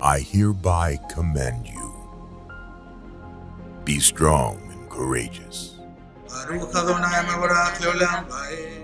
I hereby commend you. Be strong and courageous. Baruch Adonai mevorach leolam vaed.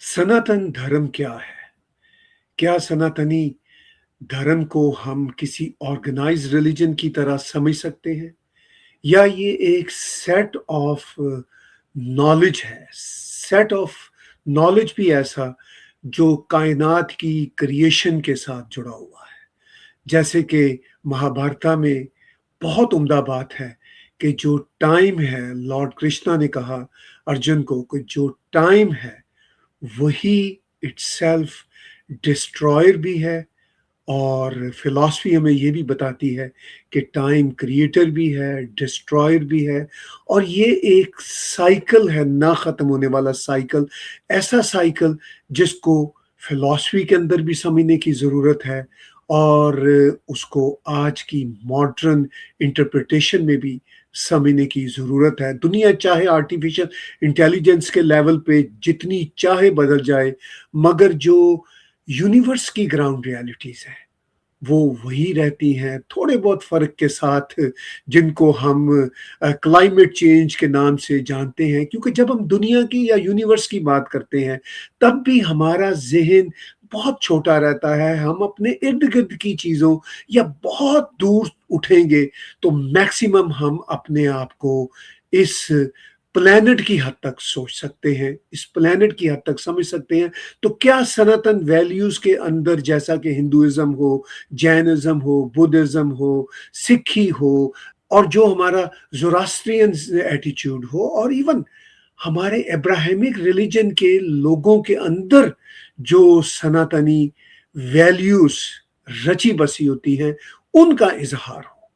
सनातन धर्म क्या है? क्या सनातनी धर्म को हम किसी ऑर्गेनाइज्ड रिलीजन की तरह समझ सकते हैं, या ये एक सेट ऑफ नॉलेज है, सेट ऑफ नॉलेज भी ऐसा जो कायनात की क्रिएशन के साथ जुड़ा हुआ है? जैसे कि महाभारता में बहुत उम्दा बात है कि जो टाइम है, लॉर्ड कृष्णा ने कहा अर्जुन को कि जो टाइम है वही इटसेल्फ डिस्ट्रॉयर भी है, और फिलॉसफी हमें ये भी बताती है कि टाइम क्रिएटर भी है, डिस्ट्रॉयर भी है, और ये एक साइकिल है, ना ख़त्म होने वाला साइकिल, ऐसा साइकिल जिसको फिलॉसफी के अंदर भी समझने की ज़रूरत है और उसको आज की मॉडर्न इंटरप्रिटेशन में भी समझने की ज़रूरत है। दुनिया चाहे आर्टिफिशियल इंटेलिजेंस के लेवल पे जितनी चाहे बदल जाए, मगर जो यूनिवर्स की ग्राउंड रियलिटीज़ हैं वो वही रहती हैं, थोड़े बहुत फ़र्क के साथ, जिनको हम क्लाइमेट चेंज के नाम से जानते हैं। क्योंकि जब हम दुनिया की या यूनिवर्स की बात करते हैं तब भी हमारा ज़हन बहुत छोटा रहता है। हम अपने इर्द-गिर्द की चीज़ों या बहुत दूर उठेंगे तो मैक्सिमम हम अपने आप को इस प्लैनेट की हद तक सोच सकते हैं, इस प्लैनेट की हद तक समझ सकते हैं। तो क्या सनातन वैल्यूज़ के अंदर, जैसा कि हिंदुइज़्म हो, जैनिज़्म हो, बुद्धिज़्म हो, सिखी हो, और जो हमारा ज़ोरास्ट्रियन एटीट्यूड हो, और इवन हमारे अब्राहमिक रिलीजन के लोगों के अंदर जो सनातनी वैल्यूज़ रची बसी होती हैं, उनका इज़हार हो,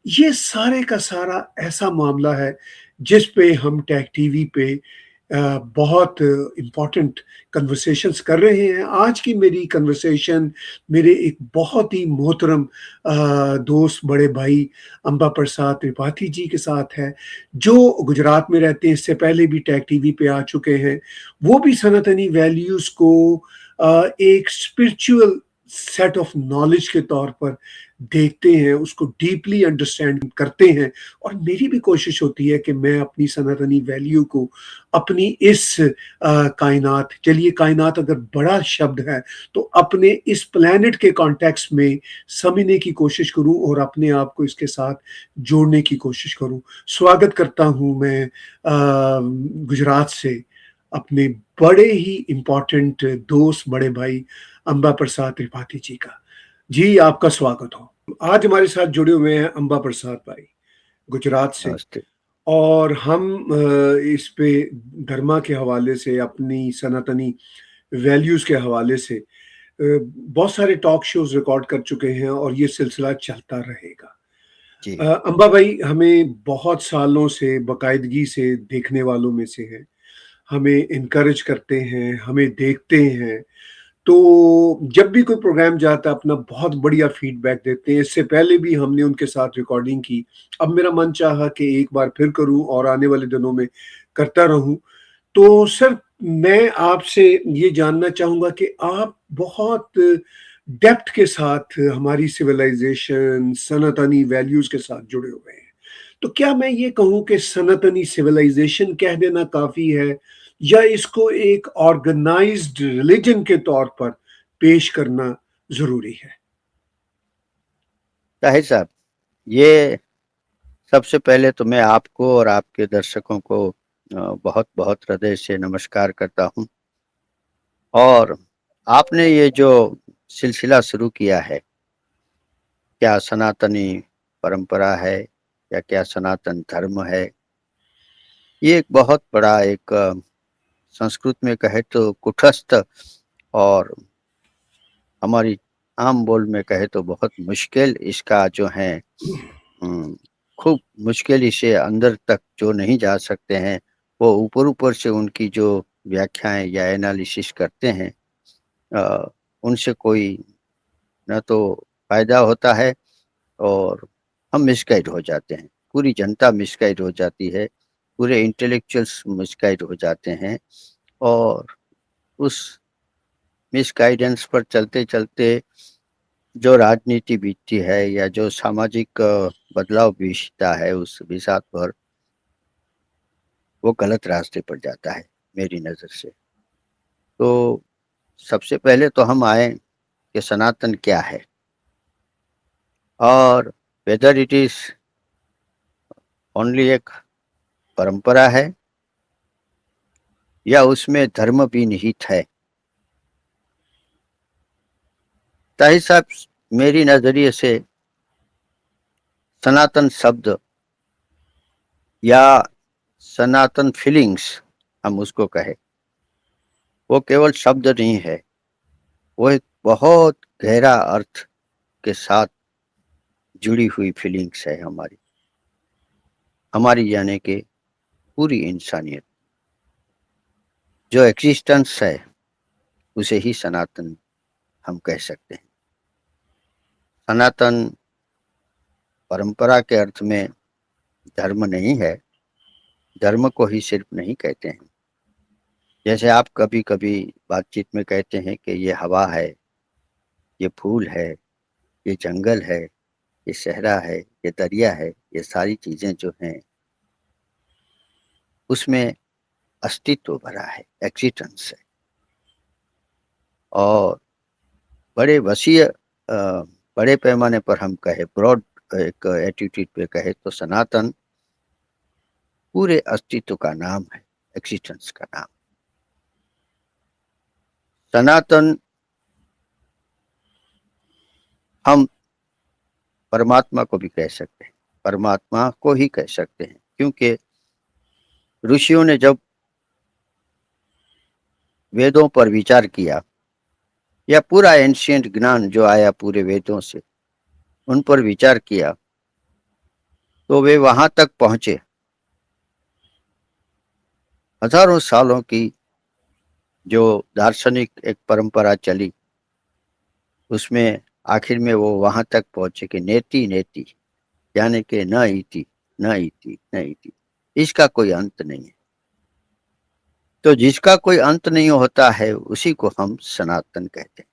ये सारे का सारा ऐसा मामला है जिस पे हम टैग टीवी पे बहुत इम्पोर्टेंट कन्वर्सेशंस कर रहे हैं। आज की मेरी कन्वर्सेशन मेरे एक बहुत ही मोहतरम दोस्त, बड़े भाई अंबा प्रसाद त्रिपाठी जी के साथ है, जो गुजरात में रहते हैं, इससे पहले भी टैग टीवी पे आ चुके हैं। वो भी सनातनी वैल्यूज़ को एक स्पिरिचुअल सेट ऑफ नॉलेज के तौर पर देखते हैं, उसको डीपली अंडरस्टैंड करते हैं, और मेरी भी कोशिश होती है कि मैं अपनी सनातनी वैल्यू को अपनी इस कायनात, चलिए कायनात अगर बड़ा शब्द है तो अपने इस प्लैनेट के कॉन्टेक्स्ट में समझने की कोशिश करूं और अपने आप को इसके साथ जोड़ने की कोशिश करूं। स्वागत करता हूं मैं गुजरात से अपने बड़े ही इम्पोर्टेंट दोस्त, बड़े भाई अंबा प्रसाद त्रिपाठी जी का। जी, आपका स्वागत हो। आज हमारे साथ जुड़े हुए हैं अंबा प्रसाद भाई गुजरात से, नमस्ते। और हम इस पे धर्मा के हवाले से, अपनी सनातनी वैल्यूज़ के हवाले से बहुत सारे टॉक शोज़ रिकॉर्ड कर चुके हैं और ये सिलसिला चलता रहेगा। जी। अंबा भाई हमें बहुत सालों से बाकायदगी से देखने वालों में से हैं, हमें इनकरेज करते हैं, हमें देखते हैं, तो जब भी कोई प्रोग्राम जाता है अपना बहुत बढ़िया फीडबैक देते हैं। इससे पहले भी हमने उनके साथ रिकॉर्डिंग की। अब मेरा मन चाहा कि एक बार फिर करूं और आने वाले दिनों में करता रहूं। तो सर, मैं आपसे ये जानना चाहूँगा कि आप बहुत डेप्थ के साथ हमारी सिविलाइजेशन, सनातनी वैल्यूज़ के साथ जुड़े हुए हैं। तो क्या मैं ये कहूँ कि सनातनी सिविलाइजेशन कह देना काफ़ी है, या इसको एक ऑर्गेनाइज्ड रिलीजन के तौर पर पेश करना ज़रूरी है? ताहिर साहब, ये सबसे पहले तो मैं आपको और आपके दर्शकों को बहुत बहुत हृदय से नमस्कार करता हूँ। और आपने ये जो सिलसिला शुरू किया है, क्या सनातनी परंपरा है या क्या सनातन धर्म है, ये एक बहुत बड़ा एक संस्कृत में कहे तो कुटस्थ, और हमारी आम बोल में कहे तो बहुत मुश्किल इसका जो है खूब मुश्किल से अंदर तक जो नहीं जा सकते हैं, वो ऊपर ऊपर से उनकी जो व्याख्याएं या एनालिसिस करते हैं, उनसे कोई न तो फायदा होता है और हम मिसगाइड हो जाते हैं, पूरी जनता मिसगाइड हो जाती है, पूरे इंटेलेक्चुअल्स मिसगाइड हो जाते हैं। और उस मिसगाइडेंस पर चलते चलते जो राजनीति बीतती है या जो सामाजिक बदलाव बीतता है, उस बिसात पर वो गलत रास्ते पर जाता है मेरी नज़र से। तो सबसे पहले तो हम आए कि सनातन क्या है, और वेदर इट इज ओनली एक परंपरा है या उसमें धर्म भी निहित है। ताहि साहब, मेरी नजरिए से सनातन शब्द या सनातन फीलिंग्स हम उसको कहें, वो केवल शब्द नहीं है, वो एक बहुत गहरा अर्थ के साथ जुड़ी हुई फीलिंग्स है हमारी यानी कि पूरी इंसानियत जो एग्जिस्टेंस है, उसे ही सनातन हम कह सकते हैं। सनातन परंपरा के अर्थ में धर्म नहीं है, धर्म को ही सिर्फ नहीं कहते हैं। जैसे आप कभी कभी बातचीत में कहते हैं कि ये हवा है, ये फूल है, ये जंगल है, ये सहरा है, ये दरिया है, ये सारी चीजें जो हैं उसमें अस्तित्व भरा है, एग्जिस्टेंस है। और बड़े वसीय बड़े पैमाने पर हम कहे, ब्रॉड एक एटीट्यूड पे कहे तो सनातन पूरे अस्तित्व का नाम है, एग्जिस्टेंस का नाम। सनातन हम परमात्मा को भी कह सकते हैं, परमात्मा को ही कह सकते हैं, क्योंकि ऋषियों ने जब वेदों पर विचार किया या पूरा एंशिएंट ज्ञान जो आया पूरे वेदों से उन पर विचार किया, तो वे वहां तक पहुंचे। हजारों सालों की जो दार्शनिक एक परंपरा चली, उसमें आखिर में वो वहां तक पहुंचे कि नेति नेति, यानी कि न इति न इति न इति, इसका कोई अंत नहीं है। तो जिसका कोई अंत नहीं होता है उसी को हम सनातन कहते हैं।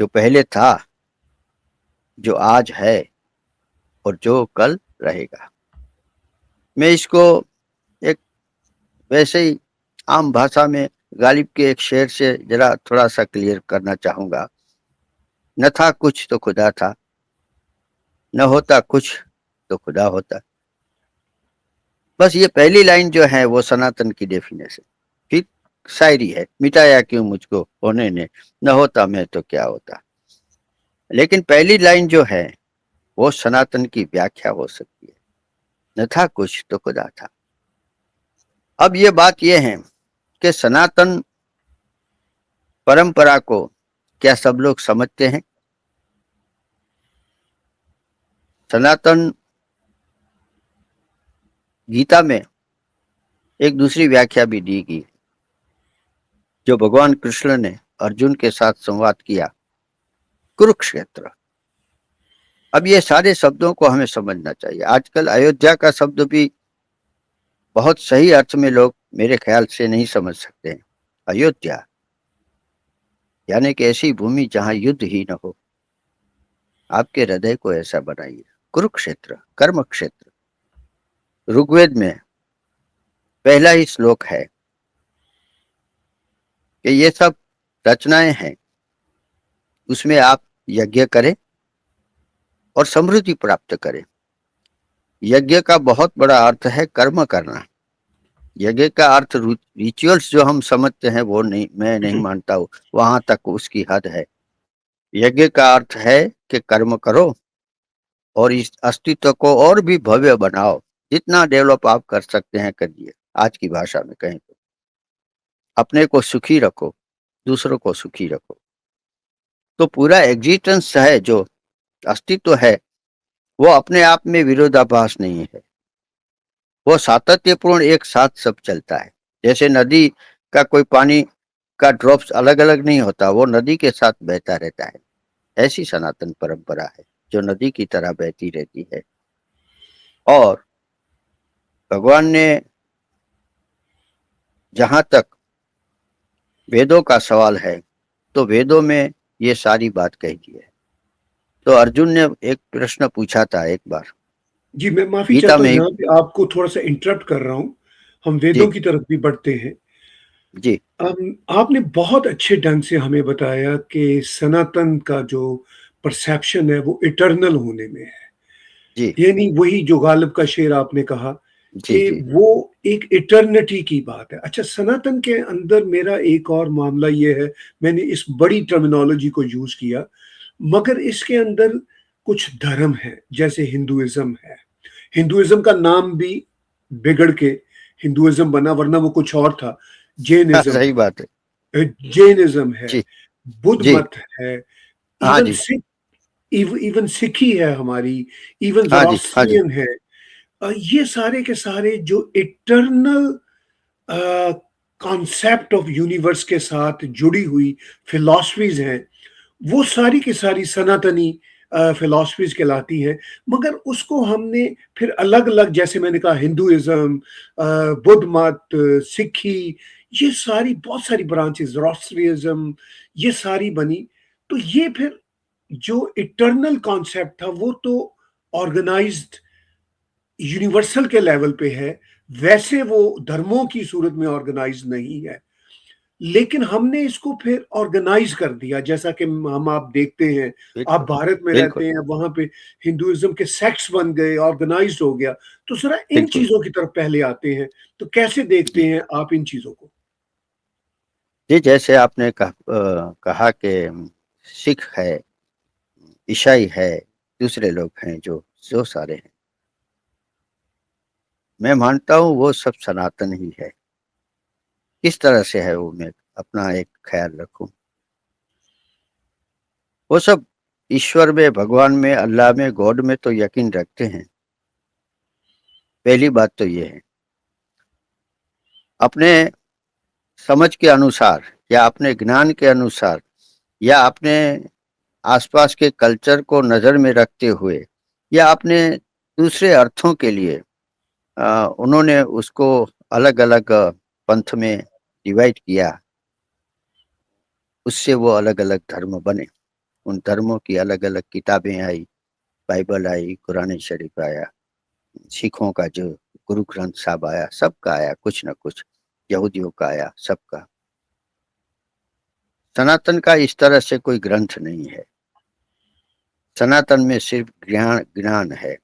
जो पहले था, जो आज है और जो कल रहेगा। मैं इसको एक वैसे ही आम भाषा में गालिब के एक शेर से जरा थोड़ा सा क्लियर करना चाहूंगा। न था कुछ तो खुदा था, न होता कुछ तो खुदा होता। बस ये पहली लाइन जो है वो सनातन की डेफिनेशन। फिर शायरी है, मिटाया क्यों मुझको होने ने, न होता मैं तो क्या होता। लेकिन पहली लाइन जो है वो सनातन की व्याख्या हो सकती है। न था कुछ तो खुदा था। अब ये बात ये है कि सनातन परंपरा को क्या सब लोग समझते हैं? सनातन गीता में एक दूसरी व्याख्या भी दी गई, जो भगवान कृष्ण ने अर्जुन के साथ संवाद किया, कुरुक्षेत्र। अब ये सारे शब्दों को हमें समझना चाहिए। आजकल अयोध्या का शब्द भी बहुत सही अर्थ में लोग मेरे ख्याल से नहीं समझ सकते हैं। अयोध्या यानी कि ऐसी भूमि जहां युद्ध ही न हो। आपके हृदय को ऐसा बनाइए। कुरुक्षेत्र कर्म क्षेत्र। ऋग्वेद में पहला ही श्लोक है कि ये सब रचनाएं हैं, उसमें आप यज्ञ करें और समृद्धि प्राप्त करें। यज्ञ का बहुत बड़ा अर्थ है कर्म करना। यज्ञ का अर्थ रिचुअल्स जो हम समझते हैं वो नहीं, मैं नहीं मानता हूँ, वहां तक उसकी हद है। यज्ञ का अर्थ है कि कर्म करो और इस अस्तित्व को और भी भव्य बनाओ। जितना डेवलप आप कर सकते हैं करिए। आज की भाषा में कहें तो अपने को सुखी रखो, दूसरों को सुखी रखो। तो पूरा एग्जिस्टेंस है, जो अस्तित्व है, वो अपने आप में विरोधाभास नहीं है, वो सातत्यपूर्ण एक साथ सब चलता है। जैसे नदी का कोई पानी का ड्रॉप्स अलग अलग नहीं होता, वो नदी के साथ बहता रहता है। ऐसी सनातन परंपरा है जो नदी की तरह बहती रहती है। और भगवान ने जहां तक वेदों का सवाल है तो वेदों में ये सारी बात कही है। तो अर्जुन ने एक प्रश्न पूछा था एक बार जी, मैं माफ़ी गीता चाहता हूँ, में। यहाँ पे आपको थोड़ा-सा इंटरप्ट कर रहा हूँ। हम वेदों जी की तरफ भी बढ़ते हैं। जी आपने बहुत अच्छे ढंग से हमें बताया कि सनातन का जो परसेप्शन है वो इटर्नल होने में है। जी यानी वही जो गालिब का शेर आपने कहा जी कि जी वो एक इटर्निटी की बात है। अच्छा, सनातन के अंदर मेरा एक और मामला ये है, मैंने इस बड़ी टर्मिनोलॉजी को यूज़ किया, मगर इसके अंदर कुछ धर्म हैं, जैसे हिंदुइज़्म है। हिंदुइज़्म का नाम भी बिगड़ के हिंदुइज़्म बना, वरना वो कुछ और था। हाँ, जैनिज़्म सही बात है। जैनिज़्म है, जी बुद्ध जी मत है, हाँ इवन जी इवन सिखी है हमारी, इवन हाँ जी हाँ जी ज़ोरोस्ट्रियन है। ये सारे के सारे जो इटर्नल कॉन्सेप्ट ऑफ यूनिवर्स के साथ जुड़ी हुई फिलॉसफीज हैं, वो सारी की सारी सनातनी फिलॉसफीज कहलाती हैं। मगर उसको हमने फिर अलग अलग, जैसे मैंने कहा, हिंदुइज्म, बुद्ध मत, सिखी, ये सारी बहुत सारी ब्रांचेस, ज़ोरोस्ट्रियनिज्म, ये सारी बनी। तो ये फिर जो इटर्नल कॉन्सेप्ट था वो तो ऑर्गेनाइज्ड यूनिवर्सल के लेवल पे है, वैसे वो धर्मों की सूरत में ऑर्गेनाइज नहीं है। लेकिन हमने इसको फिर ऑर्गेनाइज कर दिया, जैसा कि हम आप देखते हैं, आप बिल्कुल भारत में बिल्कुल रहते हैं, वहां पे हिंदुइज्म के सेक्ट्स बन गए, ऑर्गेनाइज हो गया। तो जरा इन बिल्कुल चीजों की तरफ पहले आते हैं, तो कैसे देखते जी हैं आप इन चीजों को? जी जैसे आपने कहा कि सिख है, ईसाई है, दूसरे लोग हैं जो जो सारे हैं, मैं मानता हूँ वो सब सनातन ही है। किस तरह से है वो, मैं अपना एक ख्याल रखूं। वो सब ईश्वर में, भगवान में, अल्लाह में, गॉड में तो यकीन रखते हैं। पहली बात तो ये है, अपने समझ के अनुसार या अपने ज्ञान के अनुसार या अपने आसपास के कल्चर को नजर में रखते हुए या अपने दूसरे अर्थों के लिए उन्होंने उसको अलग अलग पंथ में डिवाइड किया। उससे वो अलग अलग धर्म बने। उन धर्मों की अलग अलग किताबें आई, बाइबल आई, कुरान शरीफ आया, सिखों का जो गुरु ग्रंथ साहब आया, सबका आया कुछ न कुछ, यहूदियों का आया, सबका। सनातन का इस तरह से कोई ग्रंथ नहीं है। सनातन में सिर्फ ज्ञान ज्ञान है,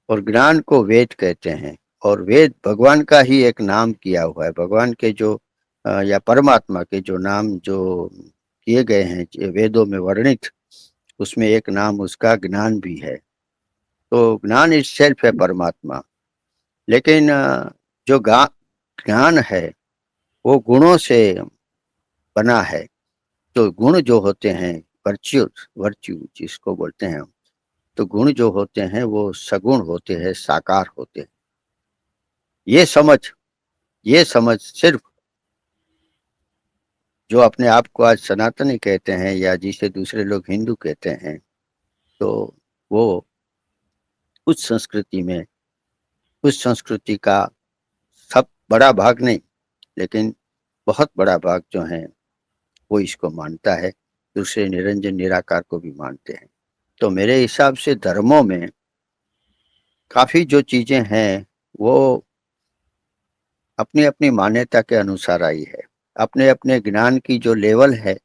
और ज्ञान को वेद कहते हैं। और वेद भगवान का ही एक नाम किया हुआ है। भगवान के जो या परमात्मा के जो नाम जो किए गए हैं वेदों में वर्णित, उसमें एक नाम उसका ज्ञान भी है। तो ज्ञान इस सेल्फ है परमात्मा। लेकिन जो ज्ञान है वो गुणों से बना है। तो गुण जो होते हैं, वर्च्यू वर्च्यू जिसको बोलते हैं हम, तो गुण जो होते हैं वो सगुण होते हैं, साकार होते हैं। ये समझ ये समझ सिर्फ जो अपने आप को आज सनातनी कहते हैं या जिसे दूसरे लोग हिंदू कहते हैं, तो वो उस संस्कृति में, उस संस्कृति का सब बड़ा भाग नहीं, लेकिन बहुत बड़ा भाग जो है वो इसको मानता है। दूसरे निरंजन निराकार को भी मानते हैं। तो मेरे हिसाब से धर्मों में काफी जो चीजें हैं वो अपनी अपनी मान्यता के अनुसार आई है। अपने अपने ज्ञान की जो लेवल है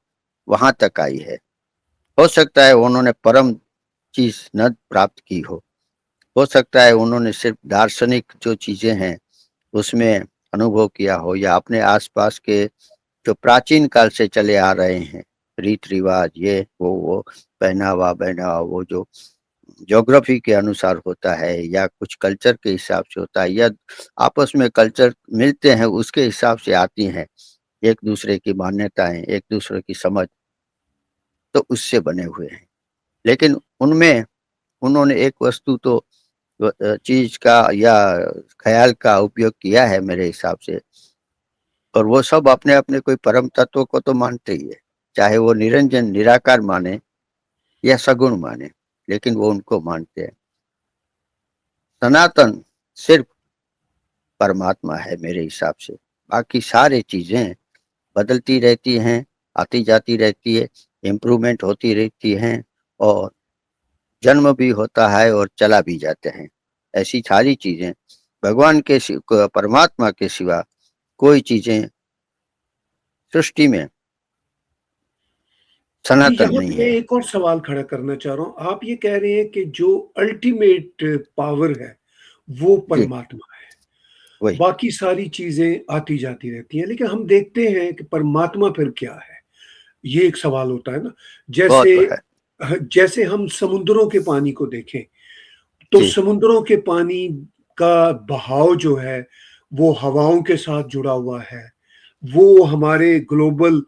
वहां तक आई है। हो सकता है उन्होंने परम चीज न प्राप्त की हो सकता है उन्होंने सिर्फ दार्शनिक जो चीजें हैं उसमें अनुभव किया हो, या अपने आसपास के जो प्राचीन काल से चले आ रहे हैं रीत रिवाज, ये वो पहनावा बहनावा, वो जो ज्योग्राफी के अनुसार होता है या कुछ कल्चर के हिसाब से होता है या आपस में कल्चर मिलते हैं उसके हिसाब से आती हैं एक दूसरे की मान्यताएं, एक दूसरे की समझ, तो उससे बने हुए हैं। लेकिन उनमें उन्होंने एक वस्तु तो चीज का या ख्याल का उपयोग किया है मेरे हिसाब से, और वो सब अपने अपने कोई परम तत्व को तो मानते ही है, चाहे वो निरंजन निराकार माने या सगुण माने, लेकिन वो उनको मानते हैं। सनातन सिर्फ परमात्मा है मेरे हिसाब से, बाकी सारी चीजें बदलती रहती हैं, आती जाती रहती है, इम्प्रूवमेंट होती रहती हैं, और जन्म भी होता है और चला भी जाते हैं। ऐसी सारी चीजें भगवान के परमात्मा के सिवा कोई चीजें सृष्टि में जी, सनातन यहाँ नहीं पे मैं है। एक और सवाल खड़ा करना चाह रहा हूँ। आप ये कह रहे हैं कि जो अल्टीमेट पावर है, वो जी, परमात्मा है। वही बाकी सारी चीज़ें आती जाती रहती हैं, लेकिन हम देखते हैं कि परमात्मा फिर क्या है? ये एक सवाल होता है ना। बहुत जैसे तो है। जैसे हम समुद्रों के पानी को देखें, तो जी, समुद्रों के पानी का बहाव जो है, वो हवाओं के साथ जुड़ा हुआ है। वो हमारे ग्लोबल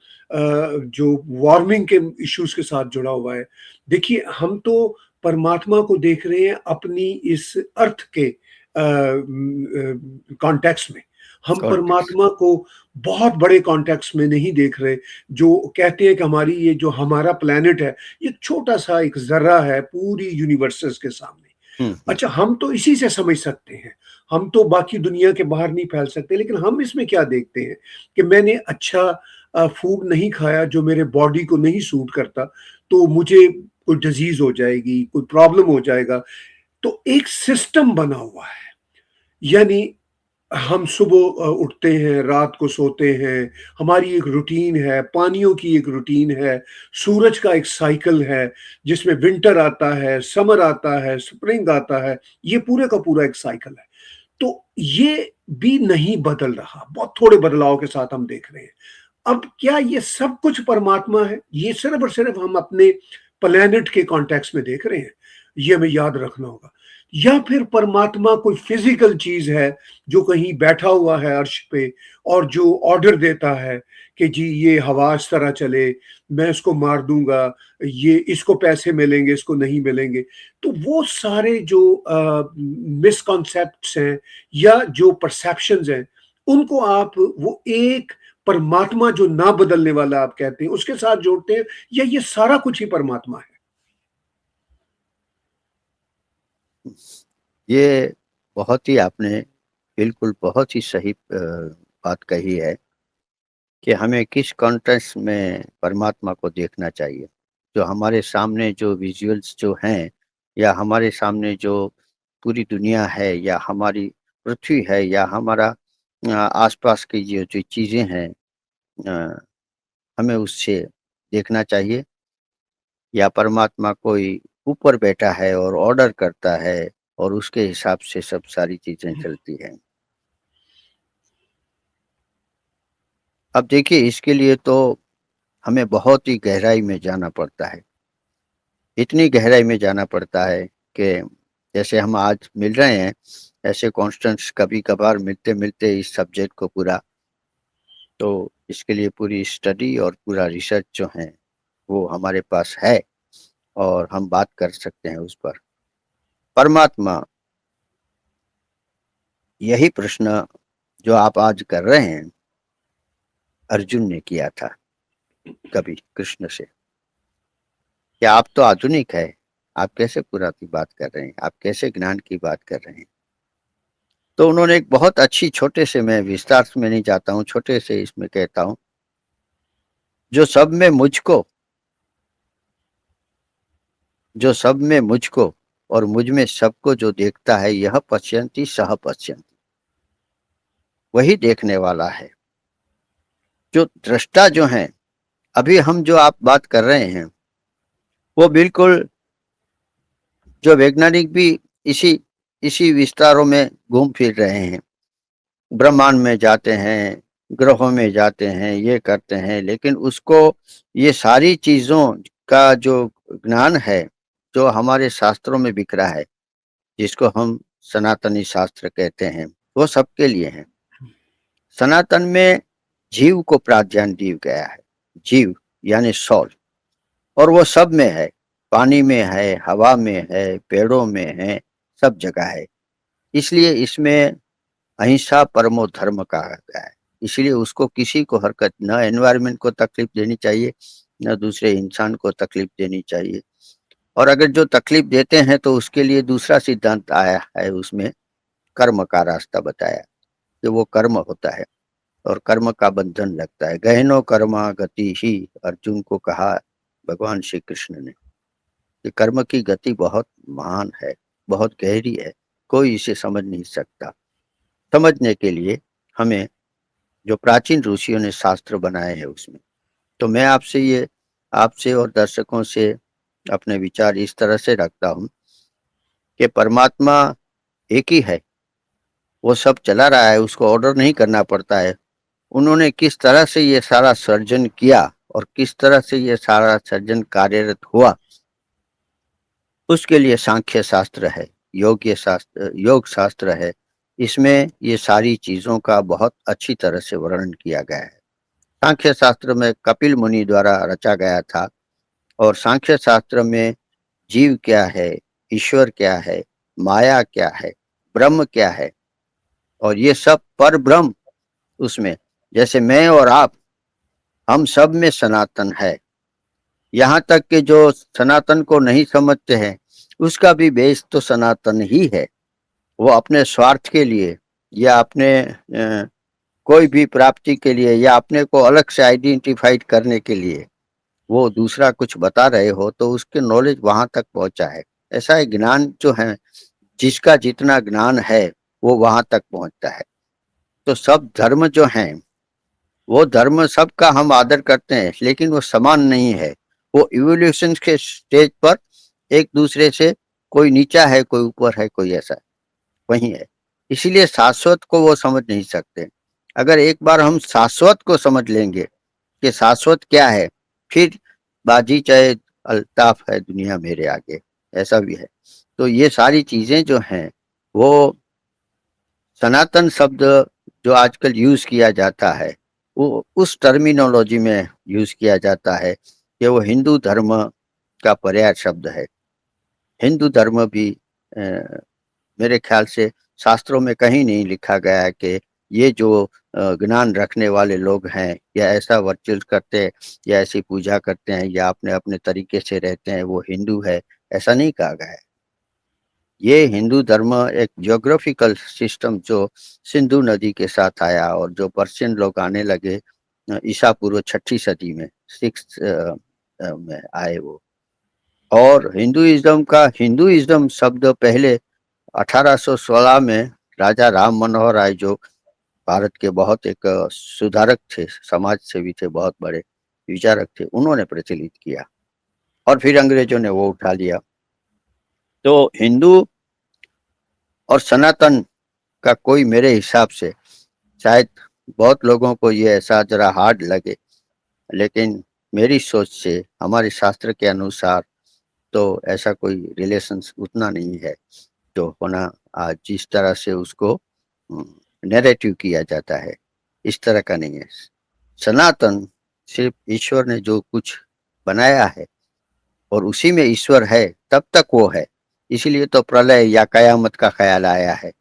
जो वार्मिंग के इश्यूज़ के साथ जुड़ा हुआ है। देखिए, हम तो परमात्मा को देख रहे हैं अपनी इस अर्थ के कॉन्टेक्स्ट में। हम कॉन्टेक्स्ट। परमात्मा को बहुत बड़े कॉन्टेक्स्ट में नहीं देख रहे, जो कहते हैं कि हमारी ये जो हमारा प्लैनेट है, ये छोटा-सा एक ज़र्रा है पूरी यूनिवर्सेस के सामने। हम्म। अच्छा, हम तो इसी से समझ सकते हैं, हम तो बाकी दुनिया के बाहर नहीं फैल सकते, लेकिन हम इसमें क्या देखते हैं कि मैंने अच्छा फूड नहीं खाया जो मेरे बॉडी को नहीं सूट करता, तो मुझे कोई डिज़ीज़ हो जाएगी, कोई प्रॉब्लम हो जाएगा। तो एक सिस्टम बना हुआ है, यानी हम सुबह उठते हैं, रात को सोते हैं, हमारी एक रूटीन है, पानियों की एक रूटीन है, सूरज का एक साइकिल है, जिसमें विंटर आता है, समर आता है, स्प्रिंग आता है, ये पूरे का पूरा एक साइकिल है। तो ये भी नहीं बदल रहा, बहुत थोड़े बदलाव के साथ हम देख रहे हैं। अब क्या ये सब कुछ परमात्मा है? ये सिर्फ़ और सिर्फ़ हम अपने प्लैनेट के कॉन्टेक्स्ट में देख रहे हैं, ये हमें याद रखना होगा। या फिर परमात्मा कोई फ़िज़िकल चीज़ है, जो कहीं बैठा हुआ है अर्श पे और जो ऑर्डर देता है कि जी ये हवा इस तरह चले, मैं इसको मार दूँगा, ये इसको पैसे मिलेंगे, इसको नहीं मिलेंगे। तो वो सारे जो मिसकॉन्सेप्ट्स हैं या जो परसेप्शंस हैं, उनको आप वो एक परमात्मा जो ना बदलने वाला आप कहते हैं, उसके साथ जोड़ते हैं, या ये सारा कुछ ही परमात्मा है? ये बहुत ही आपने बिल्कुल बहुत ही सही बात कही है कि हमें किस कॉन्टेक्स्ट में परमात्मा को देखना चाहिए। जो हमारे सामने जो विजुअल्स जो हैं, या हमारे सामने जो पूरी दुनिया है, या हमारी पृथ्वी है, या हमारा आसपास की जो चीज़ें हैं, अ, हमें उससे देखना चाहिए, या परमात्मा कोई ऊपर बैठा है और ऑर्डर करता है और उसके हिसाब से सब सारी चीज़ें चलती हैं। अब देखिए, इसके लिए तो हमें बहुत ही गहराई में जाना पड़ता है। इतनी गहराई में जाना पड़ता है कि जैसे हम आज मिल रहे हैं, ऐसे कॉन्स्टेंट्स कभी-कभार मिलते-मिलते इस सब्जेक्ट को पूरा, तो इसके लिए पूरी स्टडी और पूरा रिसर्च जो है, वो हमारे पास है और हम बात कर सकते हैं उस पर। परमात्मा, यही प्रश्न जो आप आज कर रहे हैं, अर्जुन ने किया था कभी कृष्ण से। क्या आप तो आधुनिक है, आप कैसे पुरानी बात कर रहे हैं? आप कैसे ज्ञान की बात कर रहे हैं? तो उन्होंने एक बहुत अच्छी, छोटे से, मैं विस्तार में नहीं जाता हूँ, छोटे से इसमें कहता हूँ, जो सब में मुझको जो सब में मुझको और मुझ में सबको जो देखता है, यह पश्यन्ति सह पश्यन्ति, वही देखने वाला है। जो दृष्टा जो हैं, अभी हम जो आप बात कर रहे हैं, वो बिल्कुल जो वैज्ञानिक भी इसी इसी विस्तारों में घूम फिर रहे हैं, ब्रह्मांड में जाते हैं, ग्रहों में जाते हैं, ये करते हैं, लेकिन उसको, ये सारी चीज़ों का जो ज्ञान है, जो हमारे शास्त्रों में बिखरा है, जिसको हम सनातनी शास्त्र कहते हैं, वो सबके लिए है। सनातन में जीव को प्राधान्य दिया गया है, जीव यानी सोल, और वो सब में है। पानी में है, हवा में है, पेड़ों में है, सब जगह है। इसलिए इसमें अहिंसा परमो धर्म कहा गया है। इसलिए उसको किसी को हरकत, न एनवायरनमेंट को तकलीफ देनी चाहिए, न दूसरे इंसान को तकलीफ देनी चाहिए। और अगर जो तकलीफ देते हैं तो उसके लिए दूसरा सिद्धांत आया है, उसमें कर्म का रास्ता बताया कि वो कर्म होता है और कर्म का बंधन लगता है। गहनो कर्मा गति ही अर्जुन को कहा भगवान श्री कृष्ण ने कि कर्म की गति बहुत महान है, बहुत गहरी है, कोई इसे समझ नहीं सकता। समझने के लिए हमें जो प्राचीन ऋषियों ने शास्त्र बनाए हैं उसमें, तो मैं आपसे और दर्शकों से अपने विचार इस तरह से रखता हूँ कि परमात्मा एक ही है, वो सब चला रहा है, उसको ऑर्डर नहीं करना पड़ता है। उन्होंने किस तरह से ये सारा सर्जन किया और किस तरह से ये सारा सर्जन कार्यरत हुआ, उसके लिए सांख्य शास्त्र है, योग शास्त्र है। इसमें ये सारी चीजों का बहुत अच्छी तरह से वर्णन किया गया है। सांख्य शास्त्र में कपिल मुनि द्वारा रचा गया था और सांख्य शास्त्र में जीव क्या है, ईश्वर क्या है, माया क्या है, ब्रह्म क्या है, और ये सब पर ब्रह्म उसमें, जैसे मैं और आप, हम सब में सनातन है। यहाँ तक कि जो सनातन को नहीं समझते हैं उसका भी बेस तो सनातन ही है। वो अपने स्वार्थ के लिए या अपने कोई भी प्राप्ति के लिए या अपने को अलग से आइडेंटिफाइड करने के लिए वो दूसरा कुछ बता रहे हो तो उसके नॉलेज वहां तक पहुंचा है। ऐसा है, ज्ञान जो है, जिसका जितना ज्ञान है वो वहां तक पहुंचता है। तो सब धर्म जो हैं, वो धर्म सबका हम आदर करते हैं, लेकिन वो समान नहीं है। वो इवोल्यूशन के स्टेज पर एक दूसरे से कोई नीचा है, कोई ऊपर है, कोई ऐसा है, वही है। इसीलिए शाश्वत को वो समझ नहीं सकते। अगर एक बार हम शाश्वत को समझ लेंगे कि शाश्वत क्या है, फिर बाजी चाहे अल्ताफ है दुनिया मेरे आगे, ऐसा भी है। तो ये सारी चीजें जो हैं, वो सनातन शब्द जो आजकल यूज किया जाता है वो उस टर्मिनोलॉजी में यूज किया जाता है कि वो हिंदू धर्म का पर्याय शब्द है। हिंदू धर्म भी मेरे ख्याल से शास्त्रों में कहीं नहीं लिखा गया है कि ये जो ज्ञान रखने वाले लोग हैं या ऐसा वर्चुअल करते हैं या ऐसी पूजा करते हैं या अपने अपने तरीके से रहते हैं वो हिंदू है, ऐसा नहीं कहा गया है। ये हिंदू धर्म एक ज्योग्राफिकल सिस्टम जो सिंधु नदी के साथ आया और जो पर्शियन लोग आने लगे ईसा पूर्व 6ठी सदी में, 6th में आए वो। और हिंदुइज्म शब्द पहले 1816 में राजा राम मनोहर राय, जो भारत के बहुत एक सुधारक थे, समाज सेवी थे, बहुत बड़े विचारक थे, उन्होंने प्रचलित किया और फिर अंग्रेजों ने वो उठा लिया। तो हिंदू और सनातन का कोई, मेरे हिसाब से, शायद बहुत लोगों को ये ऐसा जरा हार्ड लगे, लेकिन मेरी सोच से, हमारे शास्त्र के अनुसार तो ऐसा कोई रिलेशन उतना नहीं है जो होना आज जिस तरह से उसको नैरेटिव किया जाता है, इस तरह का नहीं है। सनातन सिर्फ ईश्वर ने जो कुछ बनाया है और उसी में ईश्वर है, तब तक वो है। इसीलिए तो प्रलय या कयामत का ख्याल आया है।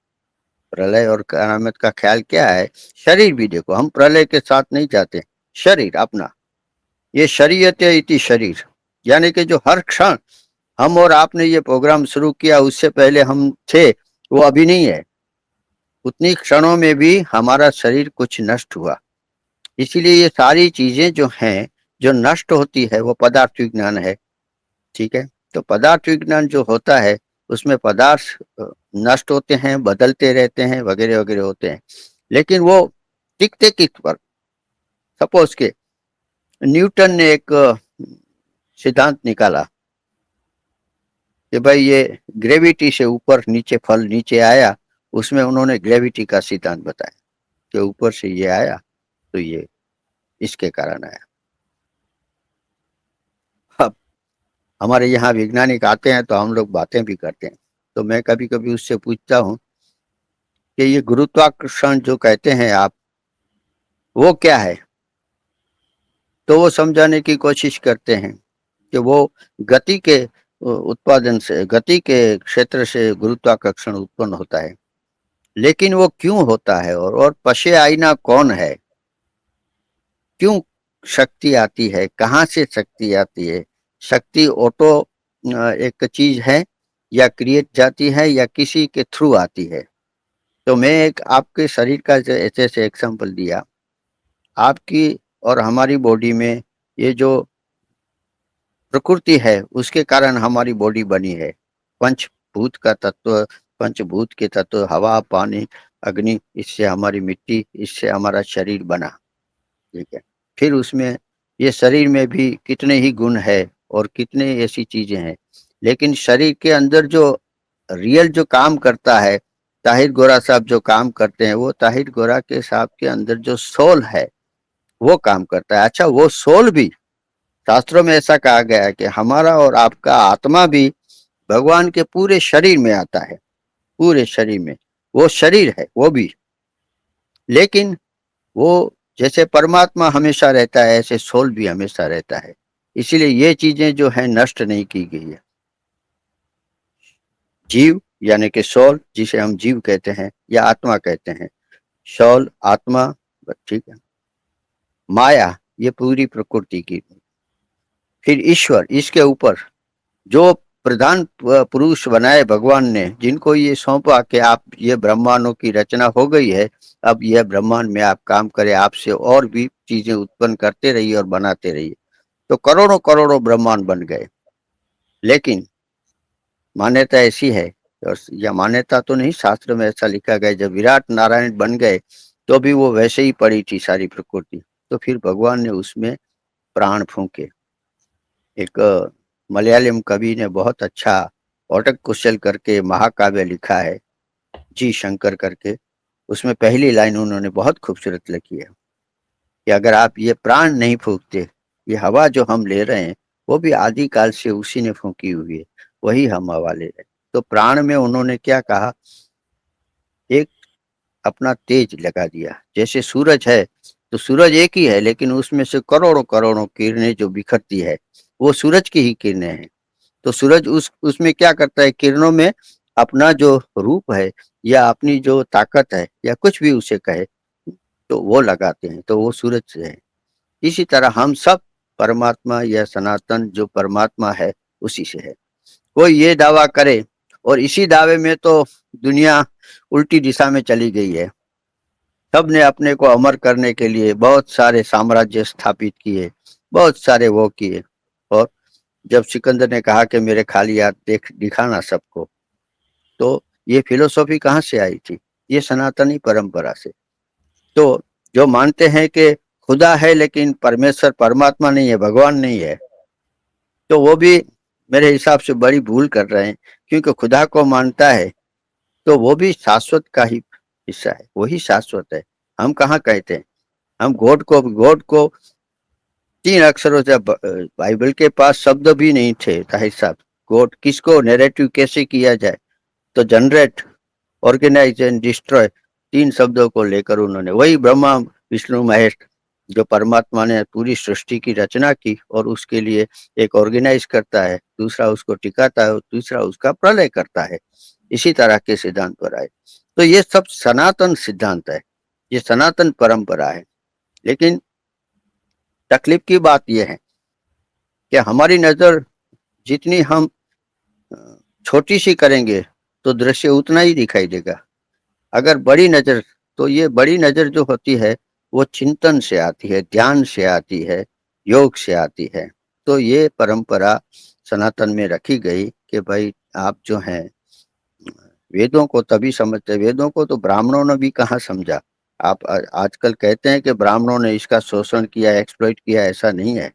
प्रलय और कयामत का ख्याल क्या है? शरीर भी देखो, हम प्रलय के साथ नहीं जाते, शरीर अपना, ये शरीयते इति शरीर, यानी कि जो हर क्षण हम और आपने ये प्रोग्राम शुरू किया उससे पहले हम थे, वो अभी नहीं है। उतनी क्षणों में भी हमारा शरीर कुछ नष्ट हुआ। इसीलिए ये सारी चीजें जो हैं, जो नष्ट होती है, वो पदार्थ विज्ञान है। ठीक है, तो पदार्थ विज्ञान जो होता है उसमें पदार्थ नष्ट होते हैं, बदलते रहते हैं, वगैरह वगैरह होते हैं, लेकिन वो टिकते किस पर? सपोज के न्यूटन ने एक सिद्धांत निकाला कि भाई ये ग्रेविटी से ऊपर नीचे फल नीचे आया, उसमें उन्होंने ग्रेविटी का सिद्धांत बताया कि ऊपर से ये आया तो ये इसके कारण आया। अब हमारे यहाँ वैज्ञानिक आते हैं तो हम लोग बातें भी करते हैं, तो मैं कभी कभी उससे पूछता हूँ कि ये गुरुत्वाकर्षण जो कहते हैं आप, वो क्या है? तो वो समझाने की कोशिश करते हैं कि वो गति के उत्पादन से, गति के क्षेत्र से गुरुत्वाकर्षण उत्पन्न होता है। लेकिन वो क्यों होता है और पशे आईना कौन है, क्यों शक्ति आती है, कहाँ से शक्ति आती है? शक्ति ऑटो एक चीज है या क्रिएट जाती है या किसी के थ्रू आती है? तो मैं एक आपके शरीर का ऐसे से एग्जाम्पल दिया। आपकी और हमारी बॉडी में ये जो प्रकृति है उसके कारण हमारी बॉडी बनी है। पंचभूत का तत्व, पंचभूत के तत्व हवा, पानी, अग्नि, इससे हमारी मिट्टी, इससे हमारा शरीर बना। ठीक है, फिर उसमें ये शरीर में भी कितने ही गुण है और कितने ऐसी चीजें हैं, लेकिन शरीर के अंदर जो रियल जो काम करता है, ताहिर गोरा साहब जो काम करते हैं, वो ताहिर गोरा के साहब के अंदर जो सोल है वो काम करता है। अच्छा, वो सोल भी शास्त्रों में ऐसा कहा गया है कि हमारा और आपका आत्मा भी भगवान के पूरे शरीर में आता है, पूरे शरीर में वो शरीर है वो भी। लेकिन वो जैसे परमात्मा हमेशा रहता है ऐसे सोल भी हमेशा रहता है। इसीलिए ये चीजें जो है नष्ट नहीं की गई है। जीव यानी कि सोल, जिसे हम जीव कहते हैं या आत्मा कहते हैं, सोल, आत्मा, ठीक है, माया ये पूरी प्रकृति की, फिर ईश्वर, इसके ऊपर जो प्रधान पुरुष बनाए भगवान ने, जिनको ये सौंपा कि आप ये ब्रह्मांडों की रचना हो गई है, अब यह ब्रह्मांड में आप काम करें, आपसे और भी चीजें उत्पन्न करते रहिए और बनाते रहिए। तो करोड़ों करोड़ों ब्रह्मांड बन गए। लेकिन मान्यता ऐसी है, और या मान्यता तो नहीं, शास्त्र में ऐसा लिखा गया, जब विराट नारायण बन गए तो भी वो वैसे ही पड़ी थी सारी प्रकृति। तो फिर भगवान ने उसमें प्राण फूंके। एक मलयालम कवि ने बहुत अच्छा औटक कुशल करके महाकाव्य लिखा है, जी शंकर करके। उसमें पहली लाइन उन्होंने बहुत खूबसूरत लिखी है कि अगर आप ये प्राण नहीं फूंकते, ये हवा जो हम ले रहे हैं वो भी आदिकाल से उसी ने फूंकी हुई है, वही हम हवा ले रहे हैं। तो प्राण में उन्होंने क्या कहा, एक अपना तेज लगा दिया। जैसे सूरज है तो सूरज एक ही है, लेकिन उसमें से करोड़ों करोड़ों किरणें जो बिखरती है वो सूरज की ही किरणें हैं। तो सूरज उसमें क्या करता है, किरणों में अपना जो रूप है या अपनी जो ताकत है या कुछ भी उसे कहे, तो वो लगाते हैं, तो वो सूरज से है। इसी तरह हम सब परमात्मा या सनातन जो परमात्मा है उसी से है। कोई ये दावा करे और इसी दावे में तो दुनिया उल्टी दिशा में चली गई है। सब ने अपने को अमर करने के लिए बहुत सारे साम्राज्य स्थापित किए, बहुत सारे वो किए। और जब सिकंदर ने कहा कि मेरे खाली हाथ देख दिखाना सबको, तो ये फिलोसॉफी कहाँ से आई थी? ये सनातनी परंपरा से। तो जो मानते हैं कि खुदा है लेकिन परमेश्वर परमात्मा नहीं है, भगवान नहीं है, तो वो भी मेरे हिसाब से बड़ी भूल कर रहे हैं। क्योंकि खुदा को मानता है तो वो भी शाश्वत का ही हिस्सा है, वही शाश्वत है। हम कहाँ कहते हैं, हम गॉड को 3 अक्षरों से, बाइबल के पास शब्द भी नहीं थे ताहिर साहब। गॉड किसको नैरेटिव कैसे किया जाए, तो जनरेट, ऑर्गेनाइज एंड डिस्ट्रॉय, 3 शब्दों को लेकर उन्होंने, वही ब्रह्मा विष्णु महेश, जो परमात्मा ने पूरी सृष्टि की रचना की और उसके लिए एक ऑर्गेनाइज करता है, दूसरा उसको टिकाता है और तीसरा उसका प्रलय करता है। इसी तरह के सिद्धांत पर आए। तो ये सब सनातन सिद्धांत है, ये सनातन परंपरा है। लेकिन तकलीफ की बात यह है कि हमारी नजर जितनी हम छोटी सी करेंगे तो दृश्य उतना ही दिखाई देगा। अगर बड़ी नजर, तो ये बड़ी नजर जो होती है वो चिंतन से आती है, ध्यान से आती है, योग से आती है। तो ये परंपरा सनातन में रखी गई कि भाई आप जो हैं वेदों को तभी समझते, वेदों को तो ब्राह्मणों ने भी कहाँ समझा। आप आजकल कहते हैं कि ब्राह्मणों ने इसका शोषण किया, एक्सप्लॉइट किया, ऐसा नहीं है।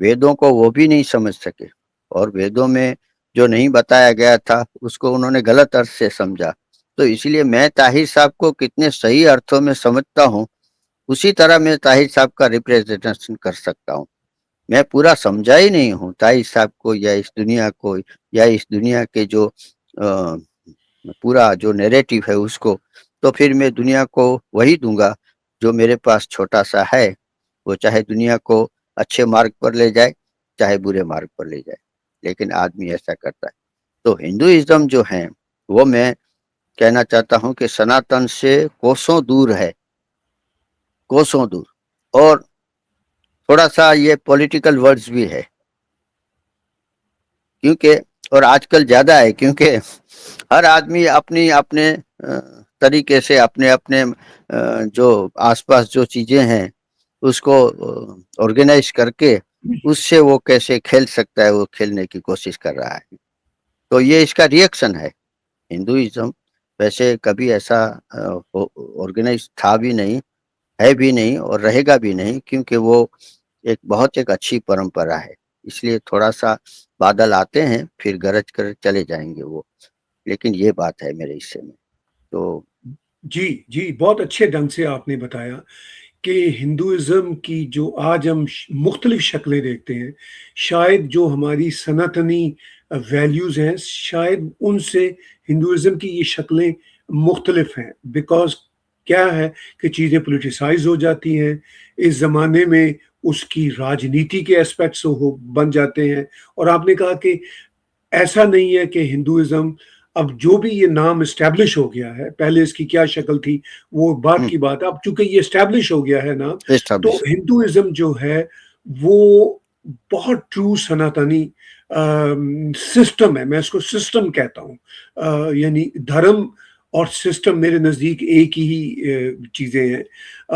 वेदों को वो भी नहीं समझ सके, और वेदों में जो नहीं बताया गया था उसको उन्होंने गलत अर्थ से समझा। तो इसलिए मैं ताहिर साहब को कितने सही अर्थों में समझता हूँ, उसी तरह मैं ताहिर साहब का रिप्रेजेंटेशन कर सकता हूँ। मैं पूरा समझा ही नहीं हूँ ताहिर साहब को या इस दुनिया को या इस दुनिया के जो पूरा जो नैरेटिव है उसको, तो फिर मैं दुनिया को वही दूंगा जो मेरे पास छोटा सा है। वो चाहे दुनिया को अच्छे मार्ग पर ले जाए, चाहे बुरे मार्ग पर ले जाए। लेकिन आदमी ऐसा करता है। तो हिंदुइज्म जो है वो मैं कहना चाहता हूं कि सनातन से कोसों दूर है, कोसों दूर। और थोड़ा सा ये पॉलिटिकल वर्ड्स भी है, क्योंकि और आजकल ज्यादा है, क्योंकि हर आदमी अपनी अपने तरीके से अपने अपने जो आसपास जो चीजें हैं उसको ऑर्गेनाइज करके उससे वो कैसे खेल सकता है वो खेलने की कोशिश कर रहा है। तो ये इसका रिएक्शन है। हिंदुइज्म वैसे कभी ऐसा ऑर्गेनाइज था भी नहीं, है भी नहीं और रहेगा भी नहीं, क्योंकि वो एक अच्छी परंपरा है। इसलिए थोड़ा सा बादल आते हैं फिर गरज कर चले जाएंगे वो, लेकिन ये बात है मेरे हिस्से में। तो जी, जी, बहुत अच्छे ढंग से आपने बताया कि हिंदुइज़्म की जो आज हम मुख्तलिफ शक्लें देखते हैं, शायद जो हमारी सनातनी वैल्यूज़ हैं, शायद उनसे हिंदुइज़्म की ये शक्लें मुख्तलिफ हैं। बिकॉज़ क्या है कि चीज़ें पॉलिटिसाइज़ हो जाती हैं, इस ज़माने में उसकी राजनीति के एस्पेक्ट्स हो बन जाते हैं। और आपने कहा कि ऐसा नहीं है कि हिंदुइज़्म अब जो भी ये नाम एस्टैब्लिश हो गया है, पहले इसकी क्या शक्ल थी, वो बाद की बात है। अब चूँकि ये एस्टैब्लिश हो गया है नाम, तो एस्टैब्लिश हिंदुइज़्म जो है, वो बहुत ट्रू सनातनी सिस्टम है। मैं इसको सिस्टम कहता हूँ। यानी धर्म और सिस्टम मेरे नज़दीक एक ही चीज़ें हैं।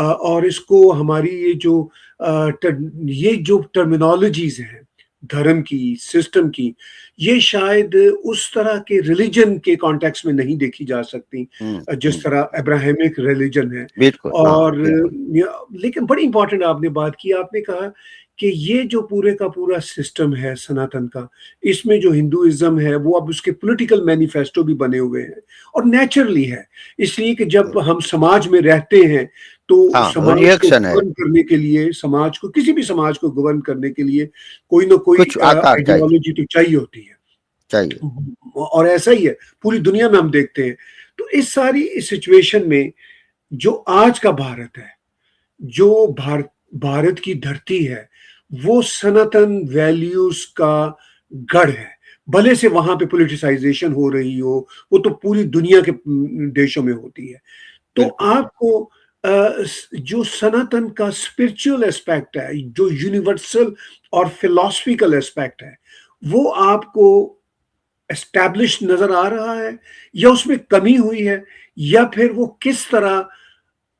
और इसको हमारी ये जो टर्मिनोलॉजीज़ हैं, धर्म की, सिस्टम की, ये शायद उस तरह के रिलीजन के कॉन्टेक्स्ट में नहीं देखी जा सकती जिस तरह अब्राहमिक रिलीजन है। बिल्कुल, हाँ, और बिल्कुल। लेकिन बड़ी इंपॉर्टेंट आपने बात की, आपने कहा कि ये जो पूरे का पूरा सिस्टम है सनातन का, इसमें जो हिंदुइज्म है वो अब उसके पॉलिटिकल मैनिफेस्टो भी बने हुए हैं। और नेचुरली है, इसलिए कि जब हम समाज में रहते हैं तो हाँ, समाज को रिएक्शन है, गवर्न करने के लिए, समाज को, किसी भी समाज को गवर्न करने के लिए कोई ना कोई कुछ आकार चाहिए, आइडियोलॉजी तो चाहिए होती है। चाहिए। और ऐसा ही है, पूरी दुनिया में हम देखते हैं। तो इस सारी सिचुएशन में जो आज का भारत है, जो भारत की धरती है, वो सनातन वैल्यूज का गढ़ है। भले से वहां पे पॉलिटिसाइजेशन हो रही हो, वो तो पूरी दुनिया के देशों में होती है। तो बिल्कुल, आपको जो सनातन का स्पिरिचुअल एस्पेक्ट है, जो यूनिवर्सल और फिलॉसफिकल एस्पेक्ट है, वो आपको एस्टैब्लिश नजर आ रहा है, या उसमें कमी हुई है, या फिर वो किस तरह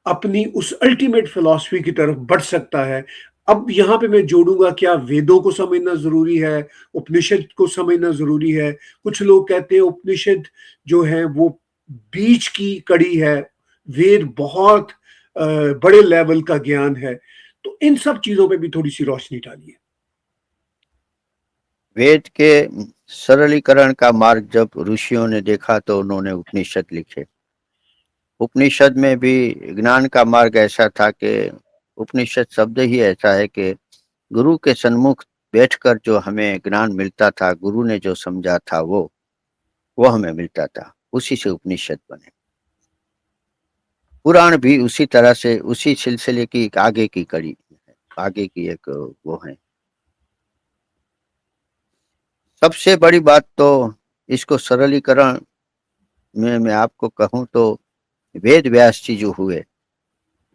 अपनी उस अल्टीमेट फिलॉसफी की तरफ बढ़ सकता है? अब यहाँ पे मैं जोड़ूंगा, क्या वेदों को समझना जरूरी है, उपनिषद को समझना जरूरी है? कुछ लोग कहते हैं उपनिषद जो है वो बीच की कड़ी है, वेद बहुत बड़े लेवल का ज्ञान है। तो इन सब चीजों पे भी थोड़ी सी रोशनी डालिए। वेद के सरलीकरण का मार्ग जब ऋषियों ने देखा तो उन्होंने उपनिषद लिखे। उपनिषद में भी ज्ञान का मार्ग ऐसा था कि उपनिषद शब्द ही ऐसा है कि गुरु के सन्मुख बैठकर जो हमें ज्ञान मिलता था, गुरु ने जो समझा था वो हमें मिलता था, उसी से उपनिषद बने। पुराण भी उसी तरह से, उसी सिलसिले की एक आगे की कड़ी है, आगे की एक वो है। सबसे बड़ी बात तो इसको सरलीकरण में मैं आपको कहूं तो वेद व्यास जी जो हुए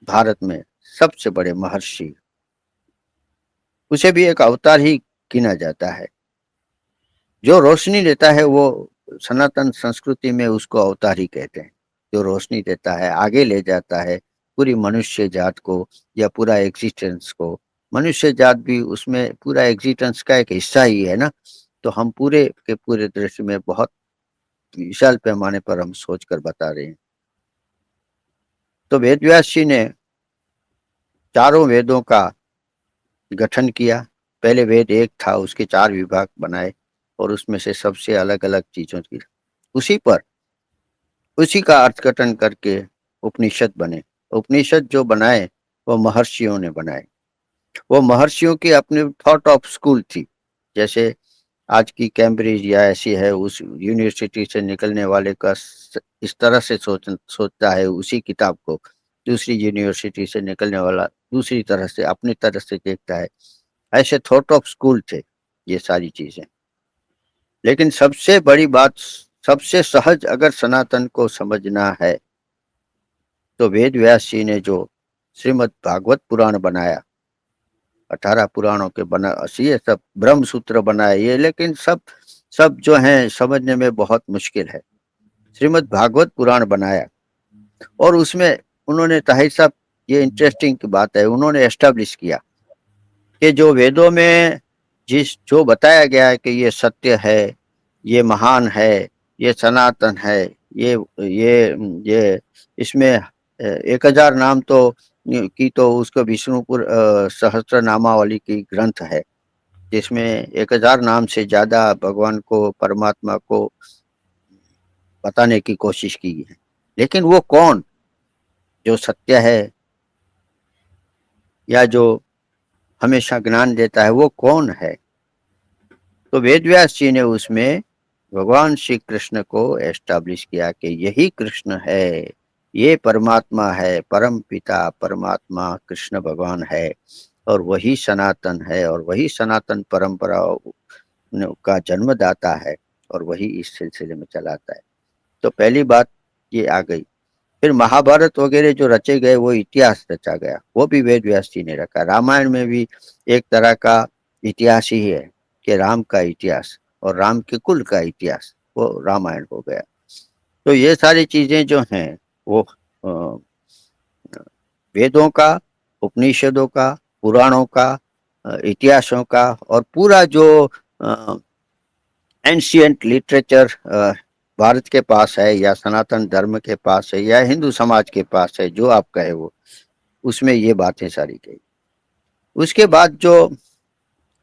भारत में सबसे बड़े महर्षि, उसे भी एक अवतार ही गिना जाता है। जो रोशनी देता है वो सनातन संस्कृति में उसको अवतार ही कहते हैं। जो रोशनी देता है, आगे ले जाता है पूरी मनुष्य जात को या पूरा एग्जिस्टेंस को। मनुष्य जात भी उसमें पूरा एग्जिस्टेंस का एक हिस्सा ही है ना। तो हम पूरे के पूरे दृश्य में बहुत विशाल पैमाने पर हम सोचकर बता रहे हैं। तो वेद व्यास जी ने चारों वेदों का गठन किया। पहले वेद एक था, उसके 4 विभाग बनाए और उसमें से सबसे अलग अलग चीजों की उसी का अर्थघटन करके उपनिषद बने। उपनिषद जो बनाए वो महर्षियों ने बनाए। वो महर्षियों की अपनी थॉट ऑफ स्कूल थी। जैसे आज की कैम्ब्रिज या ऐसी है, उस यूनिवर्सिटी से निकलने वाले का इस तरह से सोचता है उसी किताब को, दूसरी यूनिवर्सिटी से निकलने वाला दूसरी तरह से अपनी तरह से देखता है। ऐसे थॉट ऑफ स्कूल थे ये सारी चीजें। लेकिन सबसे बड़ी बात, सबसे सहज अगर सनातन को समझना है तो वेद व्यास जी ने जो श्रीमद् भागवत पुराण बनाया, 18 पुराणों के बना, ये सब ब्रह्म सूत्र बनाए ये, लेकिन सब सब जो है समझने में बहुत मुश्किल है। श्रीमद् भागवत पुराण बनाया और उसमें उन्होंने, ताहिर साहब ये इंटरेस्टिंग की बात है, उन्होंने एस्टेब्लिश किया कि जो वेदों में जो बताया गया है कि ये सत्य है, ये महान है, ये सनातन है, ये इसमें 1000 नाम तो उसको विष्णुपुर सहस्त्र नामावली की ग्रंथ है, जिसमें 1000 नाम से ज्यादा भगवान को, परमात्मा को बताने की कोशिश की है। लेकिन वो कौन जो सत्य है या जो हमेशा ज्ञान देता है, वो कौन है? तो वेदव्यास जी ने उसमें भगवान श्री कृष्ण को एस्टैब्लिश किया कि यही कृष्ण है, ये परमात्मा है, परम पिता परमात्मा कृष्ण भगवान है, और वही सनातन है, और वही सनातन परंपरा का जन्मदाता है, और वही इस सिलसिले में चलाता है। तो पहली बात ये आ गई। फिर महाभारत वगैरह जो रचे गए वो इतिहास रचा गया, वो भी वेद व्यास जी ने रखा। रामायण में भी एक तरह का इतिहास ही है कि राम का इतिहास और राम के कुल का इतिहास, वो रामायण हो गया। तो ये सारी चीजें जो हैं वो वेदों का, उपनिषदों का, पुराणों का, इतिहासों का, और पूरा जो एंशियंट लिटरेचर भारत के पास है, या सनातन धर्म के पास है, या हिंदू समाज के पास है, जो आप कहे वो, उसमें ये बातें सारी गई। उसके बाद जो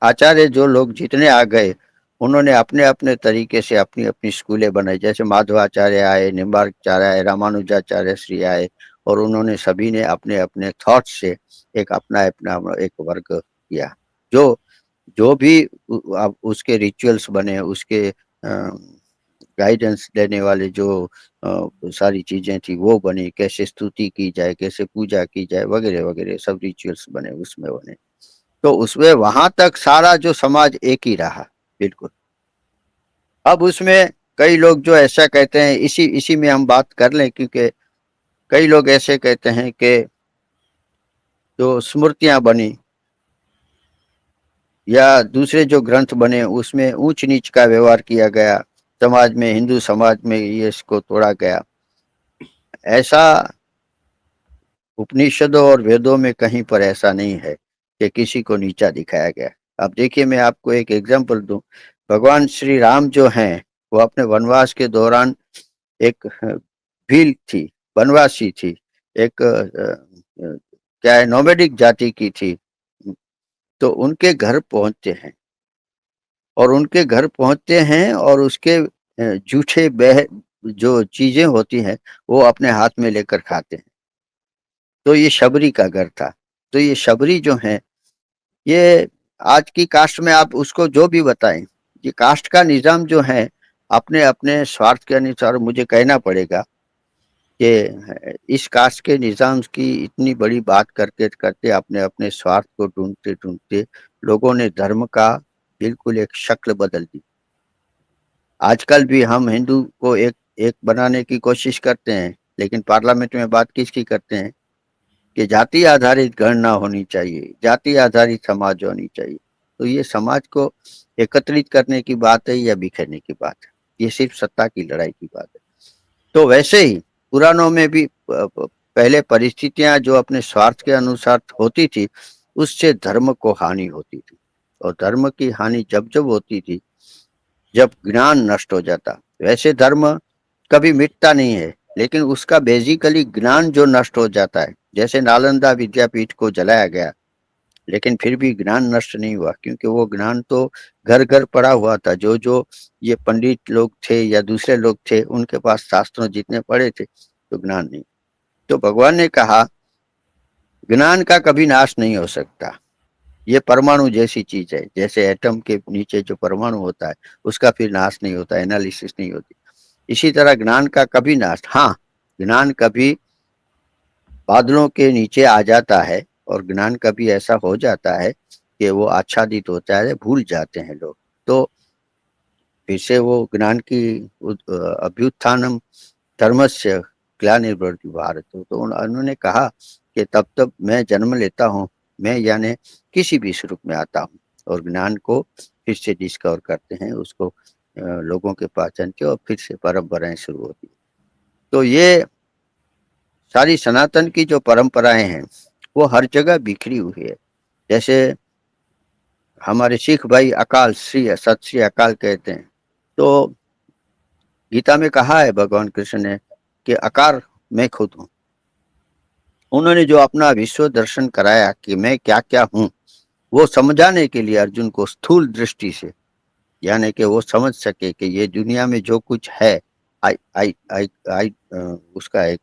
आचार्य, जो लोग जितने आ गए, उन्होंने अपने अपने तरीके से अपनी अपनी स्कूलें बनाई। जैसे माधवाचार्य आए, निम्बार्काचार्य आए, रामानुजाचार्य श्री आए, और उन्होंने सभी ने अपने अपने थॉट से एक अपना अपना एक वर्ग किया। जो जो भी उसके रिचुअल्स बने, उसके गाइडेंस देने वाले जो सारी चीजें थी वो बनी, कैसे स्तुति की जाए, कैसे पूजा की जाए, वगैरह वगैरह सब रिचुअल्स बने, उसमें बने। तो उसमें वहां तक सारा जो समाज एक ही रहा, बिल्कुल। अब उसमें कई लोग जो ऐसा कहते हैं, इसी में हम बात कर लें, क्योंकि कई लोग ऐसे कहते हैं कि जो स्मृतियां बनी या दूसरे जो ग्रंथ बने उसमें ऊंच नीच का व्यवहार किया गया, समाज में, हिंदू समाज में ये इसको तोड़ा गया। ऐसा उपनिषदों और वेदों में कहीं पर ऐसा नहीं है कि किसी को नीचा दिखाया गया। अब देखिए, मैं आपको एक एग्जांपल दूं। भगवान श्री राम जो हैं वो अपने वनवास के दौरान एक भील थी, वनवासी थी, एक क्या है, नोमैडिक जाति की थी। तो उनके घर पहुंचते हैं, और उनके घर पहुंचते हैं और उसके जूठे बह जो चीजें होती हैं वो अपने हाथ में लेकर खाते हैं। तो ये शबरी का घर था। तो ये शबरी जो है, ये आज की कास्ट में आप उसको जो भी बताएं, ये कास्ट का निजाम जो है, अपने अपने स्वार्थ के अनुसार मुझे कहना पड़ेगा कि इस कास्ट के निजाम की इतनी बड़ी बात करते करते अपने अपने स्वार्थ को ढूंढते ढूंढते लोगों ने धर्म का बिल्कुल एक शक्ल बदल दी। आजकल भी हम हिंदू को एक एक बनाने की कोशिश करते हैं, लेकिन पार्लियामेंट में बात किसकी करते हैं कि जाति आधारित गणना होनी चाहिए, जाति आधारित समाज होनी चाहिए। तो ये समाज को एकत्रित करने की बात है या बिखरने की बात है? ये सिर्फ सत्ता की लड़ाई की बात है। तो वैसे ही पुराणों में भी पहले परिस्थितियां जो अपने स्वार्थ के अनुसार होती थी, उससे धर्म को हानि होती थी। और धर्म की हानि जब जब होती थी, जब ज्ञान नष्ट हो जाता। वैसे धर्म कभी मिटता नहीं है, लेकिन उसका बेसिकली ज्ञान जो नष्ट हो जाता है, जैसे नालंदा विद्यापीठ को जलाया गया, लेकिन फिर भी ज्ञान नष्ट नहीं हुआ, क्योंकि वो ज्ञान तो घर घर पड़ा हुआ था। जो जो ये पंडित लोग थे या दूसरे लोग थे, उनके पास शास्त्रों जितने पढ़े थे, तो ज्ञान नहीं। तो भगवान ने कहा ज्ञान का कभी नाश नहीं हो सकता। ये परमाणु जैसी चीज है, जैसे एटम के नीचे जो परमाणु होता है उसका फिर नाश नहीं होता, एनालिसिस नहीं होती। इसी तरह ज्ञान का कभी नाश, हाँ, ज्ञान कभी बादलों के नीचे आ जाता है, और ज्ञान कभी ऐसा हो जाता है कि वो आच्छादित होता है, भूल जाते हैं लोग। तो फिर से वो ज्ञान की अभ्युत्थानम धर्मस्य ग्लानिर्भवति भारत। तो उन्होंने कहा कि तब तब मैं जन्म लेता हूँ, मैं यानी किसी भी स्वरूप में आता हूँ और ज्ञान को फिर से डिस्कवर करते हैं, उसको लोगों के पास जान के और फिर से परंपराएं शुरू होती है। तो ये सारी सनातन की जो परंपराएं हैं वो हर जगह बिखरी हुई है। जैसे हमारे सिख भाई अकाल श्री सत श्री अकाल कहते हैं, तो गीता में कहा है भगवान कृष्ण ने कि आकार मैं खुद हूँ। उन्होंने जो अपना विश्व दर्शन कराया कि मैं क्या क्या हूँ, वो समझाने के लिए अर्जुन को स्थूल दृष्टि से, यानी कि वो समझ सके कि ये दुनिया में जो कुछ है आई आई आई आई उसका एक,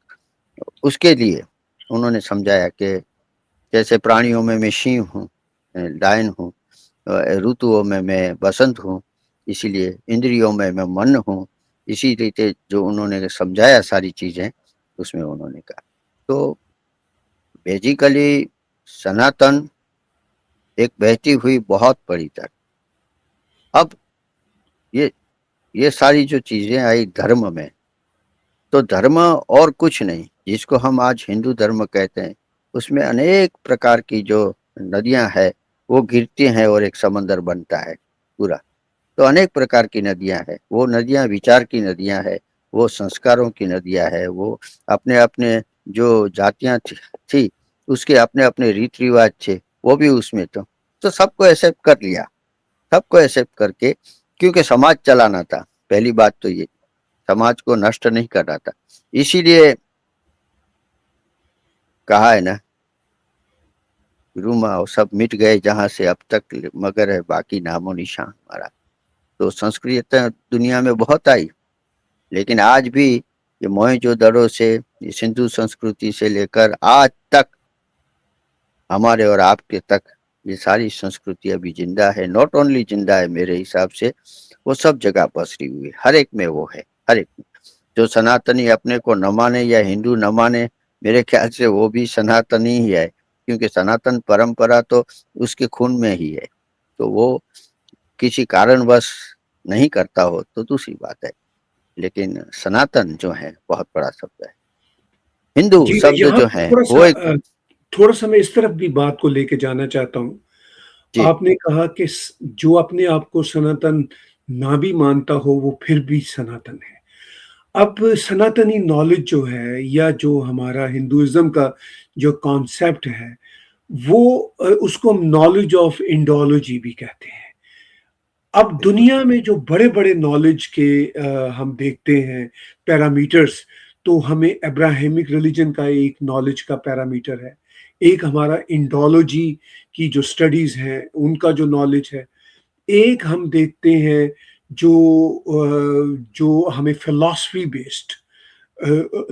उसके लिए उन्होंने समझाया कि जैसे प्राणियों में मैं सिंह हूँ, लायन हूँ, ऋतुओं में मैं बसंत हूँ, इसीलिए इंद्रियों में मैं मन हूँ। इसी रीते जो उन्होंने समझाया सारी चीजें, उसमें उन्होंने कहा। तो बेसिकली सनातन एक बहती हुई बहुत बड़ी तरह। अब ये सारी जो चीजें आई धर्म में, तो धर्म और कुछ नहीं, जिसको हम आज हिंदू धर्म कहते हैं, उसमें अनेक प्रकार की जो नदियां हैं वो गिरती हैं और एक समंदर बनता है पूरा। तो अनेक प्रकार की नदियां हैं, वो नदियां विचार की नदियां हैं, वो संस्कारों की नदियां हैं, वो अपने अपने जो जातियां थी उसके अपने अपने रीति रिवाज थे, वो भी उसमें तो सबको एक्सेप्ट कर लिया। सबको एक्सेप्ट करके, क्योंकि समाज चलाना था, पहली बात तो ये, समाज को नष्ट नहीं करना था, इसीलिए कहा है ना, रूमा सब मिट गए जहां से अब तक, मगर है बाकी नामो निशान हमारा। तो संस्कृत दुनिया में बहुत आई, लेकिन आज भी ये मोहनजोदड़ो से, ये सिंधु संस्कृति से लेकर आज तक हमारे और आपके तक ये सारी संस्कृति अभी जिंदा है। नॉट ओनली जिंदा है, मेरे हिसाब से वो सब जगह पसरी हुई है, हर एक में वो है, हर एक में। जो सनातनी अपने को न माने या हिंदू न माने, मेरे ख्याल से वो भी सनातनी ही है, क्योंकि सनातन परंपरा तो उसके खून में ही है। तो वो किसी कारणवश नहीं करता हो तो दूसरी बात है, लेकिन सनातन जो है बहुत बड़ा शब्द है। हिंदू जी, मैं शब्द यहाँ जो है थोड़ा वो सा एक, थोड़ा सा मैं इस तरफ भी बात को लेके जाना चाहता हूँ। जी आपने कहा कि जो अपने आप को सनातन ना भी मानता हो वो फिर भी सनातन है। अब सनातनी नॉलेज जो है या जो हमारा हिंदुइज्म का जो कॉन्सेप्ट है वो उसको हम नॉलेज ऑफ इंडोलॉजी भी कहते हैं। अब दुनिया में जो बड़े-बड़े नॉलेज के हम देखते हैं पैरामीटर्स, तो हमें अब्राहमिक रिलीजन का एक नॉलेज का पैरामीटर है। एक हमारा इंडोलॉजी की जो स्टडीज़ हैं, उनका जो नॉलेज है। एक हम देखते हैं जो हमें फिलॉसफी बेस्ड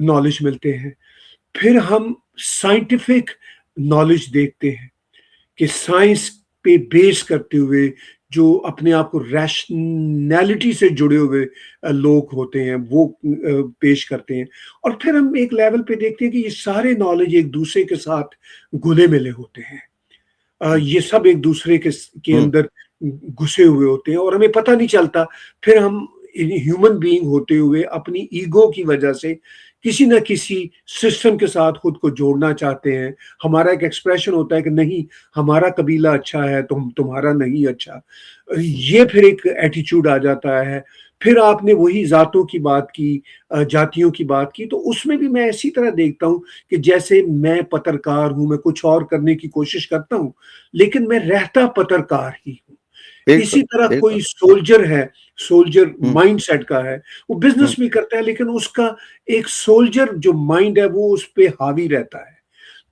नॉलेज मिलते हैं। फिर हम साइंटिफिक नॉलेज देखते हैं कि साइंस पे बेस करते हुए जो अपने आप को रैशनैलिटी से जुड़े हुए लोग होते हैं वो पेश करते हैं। और फिर हम एक लेवल पे देखते हैं कि ये सारे नॉलेज एक दूसरे के साथ घुले मिले होते हैं। ये सब एक दूसरे के हम्म, अंदर घुसे हुए होते हैं और हमें पता नहीं चलता। फिर हम ह्यूमन बीइंग होते हुए अपनी ईगो की वजह से किसी न किसी सिस्टम के साथ खुद को जोड़ना चाहते हैं। हमारा एक एक्सप्रेशन होता है कि नहीं, हमारा कबीला अच्छा है तो तुम्हारा नहीं अच्छा। ये फिर एक एटीट्यूड आ जाता है। फिर आपने वही ज़ातों की बात की, जातियों की बात की, तो उसमें भी मैं इसी तरह देखता हूँ कि जैसे मैं पत्रकार हूँ, मैं कुछ और करने की कोशिश करता हूँ, लेकिन मैं रहता पत्रकार ही हूँ। इसी बिल्कुल तरह बिल्कुल। कोई सोल्जर है, सोल्जर हम्म, माइंडसेट का है, वो हम्म, बिज़नेस भी करता है लेकिन उसका एक सोल्जर जो माइंड है वो उस पे हावी रहता है।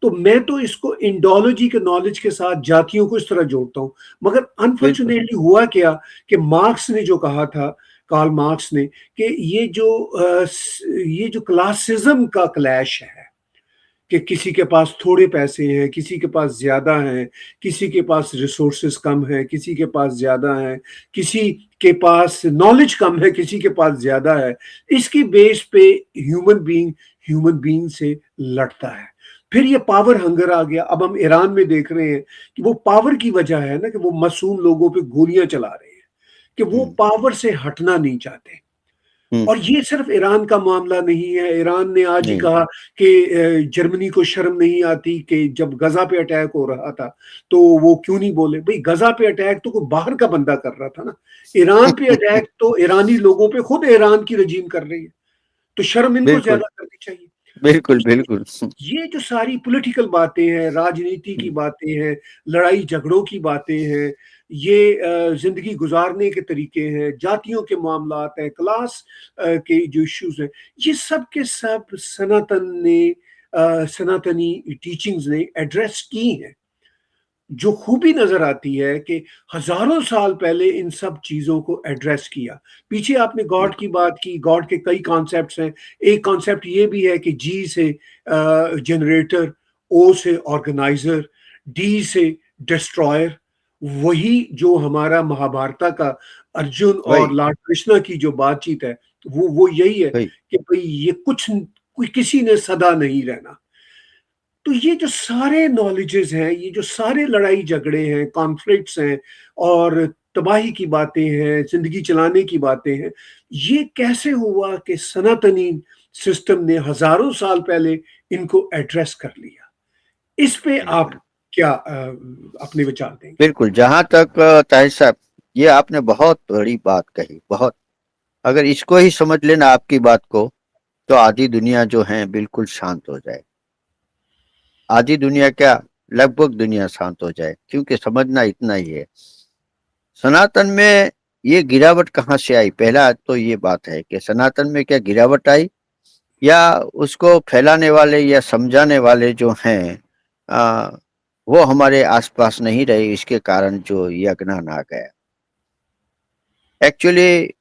तो मैं तो इसको इंडोलॉजी के नॉलेज के साथ जातियों को इस तरह जोड़ता हूँ। मगर बिल्कुल अनफॉर्चुनेटली हुआ क्या कि मार्क्स ने जो कहा था, कार्ल मार्क्स ने, कि ये जो क्लासिज्म का क्लैश है कि किसी के पास थोड़े पैसे हैं, किसी के पास ज़्यादा हैं, किसी के पास रिसोर्सेस कम हैं, किसी के पास ज़्यादा हैं, किसी के पास नॉलेज कम है, किसी के पास ज़्यादा है। इसकी बेस पे ह्यूमन बीइंग से लड़ता है। फिर ये पावर हंगर आ गया। अब हम ईरान में देख रहे हैं कि वो पावर की वजह है ना कि वो मासूम लोगों पे गोलियां चला रहे हैं, कि वो पावर से हटना नहीं चाहते। और ये सिर्फ ईरान का मामला नहीं है। ईरान ने आज ही नहीं, कहा कि जर्मनी को शर्म नहीं आती कि जब गजा पे अटैक हो रहा था तो वो क्यों नहीं बोले। भाई गजा पे अटैक तो कोई बाहर का बंदा कर रहा था ना, ईरान पे अटैक तो ईरानी लोगों पे खुद ईरान की रजीम कर रही है, तो शर्म इनको बिल्कुल, ज्यादा करनी चाहिए। बिल्कुल, तो बिल्कुल। ये जो सारी पॉलिटिकल बातें हैं, राजनीति की बातें हैं, लड़ाई झगड़ों की बातें हैं, ये जिंदगी गुजारने के तरीके हैं, जातियों के मामलात हैं, क्लास के जो इश्यूज हैं, ये सब के सब सनातनी टीचिंग्स ने एड्रेस की हैं। जो खूबी नजर आती है कि हजारों साल पहले इन सब चीजों को एड्रेस किया। पीछे आपने गॉड की बात की, गॉड के कई कॉन्सेप्ट्स हैं। एक कॉन्सेप्ट ये भी है कि जी से जनरेटर, ओ से ऑर्गेनाइजर, डी से डिस्ट्रॉयर। वही जो हमारा महाभारत का अर्जुन और वही, लॉर्ड कृष्णा की जो बातचीत है, वो यही है वही। कि भाई ये कुछ कोई किसी ने सदा नहीं रहना। तो ये जो सारे नॉलेजेस हैं, ये जो सारे लड़ाई झगड़े हैं, कॉन्फ्लिक्ट्स हैं और तबाही की बातें हैं, जिंदगी चलाने की बातें हैं, ये कैसे हुआ कि सनातनी सिस्टम ने हजारों साल पहले इनको एड्रेस कर लिया। इस पे आप बिल्कुल, क्या अपने विचार देंगे? बिल्कुल। जहाँ तक ताहिर साहब, ये आपने बहुत बड़ी बात कही, बहुत। अगर इसको ही समझ लेना आपकी बात को, तो आधी दुनिया जो है बिल्कुल शांत हो जाए। आधी दुनिया क्या, लगभग दुनिया शांत हो जाए, क्योंकि समझना इतना ही है। सनातन में ये गिरावट कहाँ से आई? पहला तो ये बात है कि सनातन में क्या गिरावट आई, या उसको फैलाने वाले या समझाने वाले जो हैं आ, वो हमारे आसपास नहीं रहे, इसके कारण जो ये अज्ञान आ गया। एक्चुअली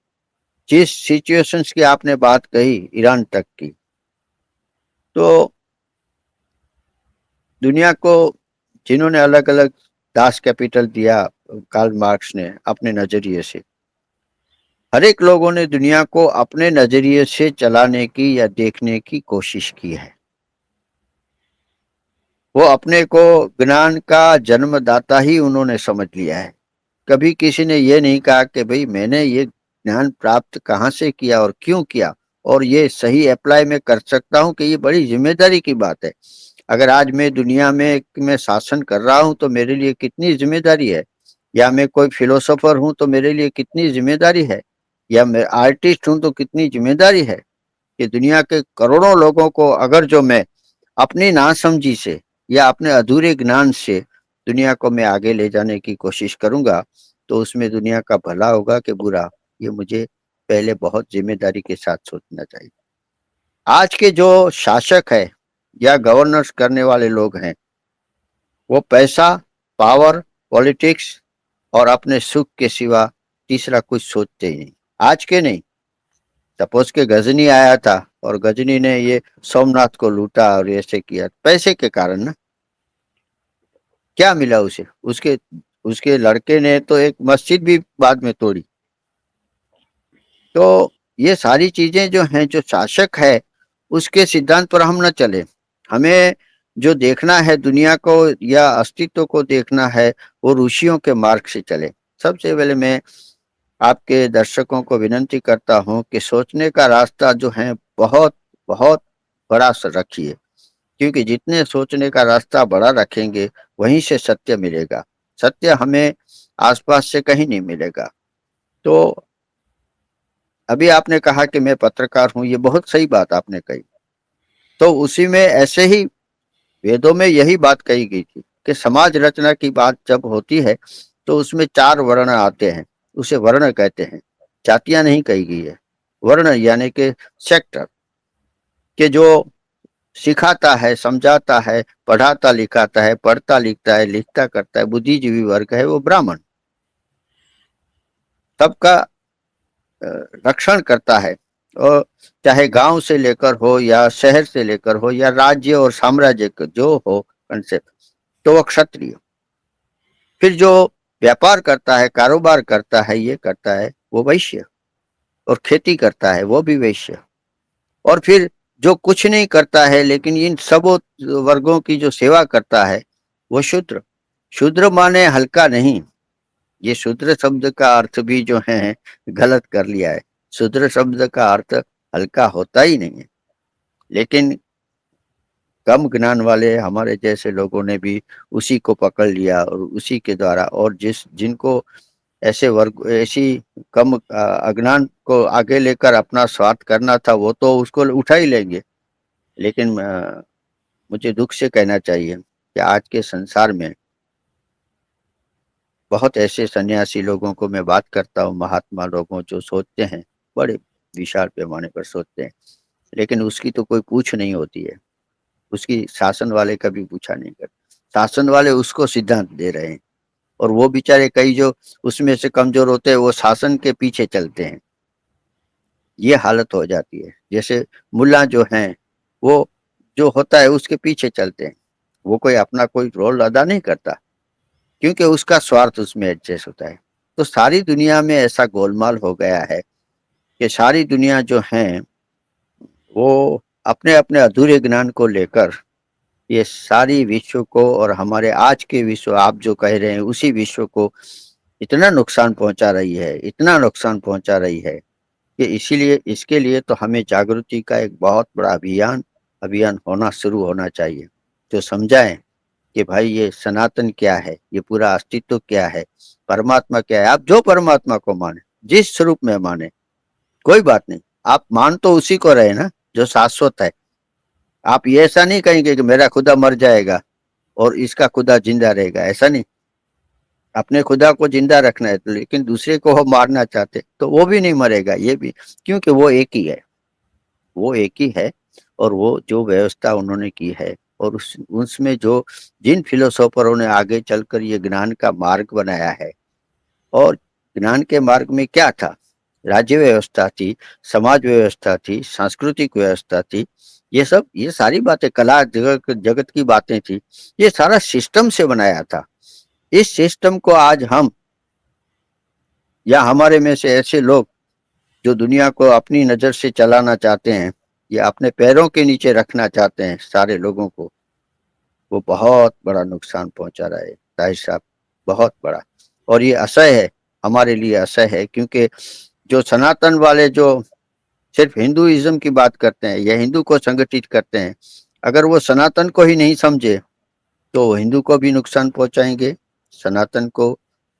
जिस सिचुएशंस की आपने बात कही ईरान तक की, तो दुनिया को जिन्होंने अलग अलग दास कैपिटल दिया, कार्ल मार्क्स ने अपने नजरिए से, हर एक लोगों ने दुनिया को अपने नजरिए से चलाने की या देखने की कोशिश की है। वो अपने को ज्ञान का जन्मदाता ही उन्होंने समझ लिया है। कभी किसी ने ये नहीं कहा कि भाई मैंने ये ज्ञान प्राप्त कहाँ से किया और क्यों किया, और ये सही अप्लाई मैं कर सकता हूँ, कि ये बड़ी जिम्मेदारी की बात है। अगर आज मैं दुनिया में मैं शासन कर रहा हूँ तो मेरे लिए कितनी जिम्मेदारी है, या मैं कोई फिलोसोफर हूँ तो मेरे लिए कितनी जिम्मेदारी है, या मैं आर्टिस्ट हूँ तो कितनी जिम्मेदारी है, कि दुनिया के करोड़ों लोगों को अगर जो मैं अपनी नासमझी से या अपने अधूरे ज्ञान से दुनिया को मैं आगे ले जाने की कोशिश करूंगा, तो उसमें दुनिया का भला होगा कि बुरा, ये मुझे पहले बहुत जिम्मेदारी के साथ सोचना चाहिए। आज के जो शासक है या गवर्नर्स करने वाले लोग हैं, वो पैसा, पावर, पॉलिटिक्स और अपने सुख के सिवा तीसरा कुछ सोचते ही नहीं। आज के नहीं। सपोज के गजनी आया था और गजनी ने ये सोमनाथ को लूटा और ऐसे किया, पैसे के कारण ना। क्या मिला उसे? उसके उसके लड़के ने तो एक मस्जिद भी बाद में तोड़ी। तो ये सारी चीजें जो हैं, जो शासक है उसके सिद्धांत पर हम न चले। हमें जो देखना है दुनिया को या अस्तित्व को देखना है, वो ऋषियों के मार्ग से चले। सबसे पहले मैं आपके दर्शकों को विनंती करता हूं कि सोचने का रास्ता जो है बहुत बहुत बड़ा रखिए, क्योंकि जितने सोचने का रास्ता बड़ा रखेंगे वहीं से सत्य मिलेगा। सत्य हमें आसपास से कहीं नहीं मिलेगा। तो अभी आपने कहा कि मैं पत्रकार हूं, ये बहुत सही बात आपने कही। तो उसी में ऐसे ही वेदों में यही बात कही गई थी कि समाज रचना की बात जब होती है तो उसमें 4 वर्ण आते हैं, उसे वर्ण कहते हैं। जातियां नहीं कही गई है। वर्ण यानी कि सेक्टर, के जो सिखाता है, समझाता है, पढ़ाता लिखाता है, पढ़ता लिखता है, लिखता करता है, बुद्धिजीवी वर्ग है वो ब्राह्मण, सबका रक्षण करता है। और चाहे गांव से लेकर हो या शहर से लेकर हो या राज्य और साम्राज्य जो हो कंसेप्ट, तो वह क्षत्रिय। फिर जो व्यापार करता है, कारोबार करता है, ये करता है वो वैश्य, और खेती करता है वो भी वैश्य। और फिर जो कुछ नहीं करता है लेकिन इन सब वर्गों की जो सेवा करता है वो शूद्र। शूद्र माने हल्का नहीं, ये शूद्र शब्द का अर्थ भी जो है गलत कर लिया है। शूद्र शब्द का अर्थ हल्का होता ही नहीं है, लेकिन कम ज्ञान वाले हमारे जैसे लोगों ने भी उसी को पकड़ लिया और उसी के द्वारा, और जिनको ऐसे वर्ग ऐसी कम अज्ञान को आगे लेकर अपना स्वार्थ करना था, वो तो उसको उठा ही लेंगे। लेकिन मुझे दुख से कहना चाहिए कि आज के संसार में बहुत ऐसे सन्यासी लोगों को मैं बात करता हूँ, महात्मा लोगों जो सोचते हैं, बड़े विशाल पैमाने पर सोचते हैं, लेकिन उसकी तो कोई पूछ नहीं होती है, उसकी शासन वाले कभी पूछा नहीं करते। शासन वाले उसको सिद्धांत दे रहे हैं, और वो बेचारे कई जो उसमें से कमजोर होते हैं वो शासन के पीछे चलते हैं। ये हालत हो जाती है। जैसे मुल्ला जो हैं वो जो होता है उसके पीछे चलते हैं, वो कोई अपना कोई रोल अदा नहीं करता, क्योंकि उसका स्वार्थ उसमें एडजस्ट होता है। तो सारी दुनिया में ऐसा गोलमाल हो गया है कि सारी दुनिया जो है वो अपने अपने अधूरे ज्ञान को लेकर ये सारी विश्व को, और हमारे आज के विश्व आप जो कह रहे हैं उसी विश्व को इतना नुकसान पहुंचा रही है, इतना नुकसान पहुंचा रही है कि इसीलिए इसके लिए तो हमें जागृति का एक बहुत बड़ा अभियान होना शुरू होना चाहिए, जो समझाएं कि भाई ये सनातन क्या है, ये पूरा अस्तित्व क्या है, परमात्मा क्या है। आप जो परमात्मा को माने, जिस स्वरूप में माने, कोई बात नहीं, आप मान तो उसी को रहे ना जो शाश्वत है। आप ये ऐसा नहीं कहेंगे कि मेरा खुदा मर जाएगा और इसका खुदा जिंदा रहेगा, ऐसा नहीं। अपने खुदा को जिंदा रखना है तो, लेकिन दूसरे को वो मारना चाहते तो वो भी नहीं मरेगा, ये भी, क्योंकि वो एक ही है, वो एक ही है। और वो जो व्यवस्था उन्होंने की है, और उसमें जो जिन फिलोसोफरों ने आगे चलकर ये ज्ञान का मार्ग बनाया है, और ज्ञान के मार्ग में क्या था, राज्य व्यवस्था थी, समाज व्यवस्था थी, सांस्कृतिक व्यवस्था थी, ये सब, ये सारी बातें, कला जगत की बातें थी, ये सारा सिस्टम से बनाया था। इस सिस्टम को आज हम या हमारे में से ऐसे लोग जो दुनिया को अपनी नजर से चलाना चाहते हैं या अपने पैरों के नीचे रखना चाहते हैं सारे लोगों को, वो बहुत बड़ा नुकसान पहुंचा रहा है ताहिर साहब, बहुत बड़ा। और ये असह्य है, हमारे लिए असह्य है, क्योंकि जो सनातन वाले जो सिर्फ हिंदुइज्म की बात करते हैं या हिंदू को संगठित करते हैं, अगर वो सनातन को ही नहीं समझे तो हिंदू को भी नुकसान पहुंचाएंगे, सनातन को,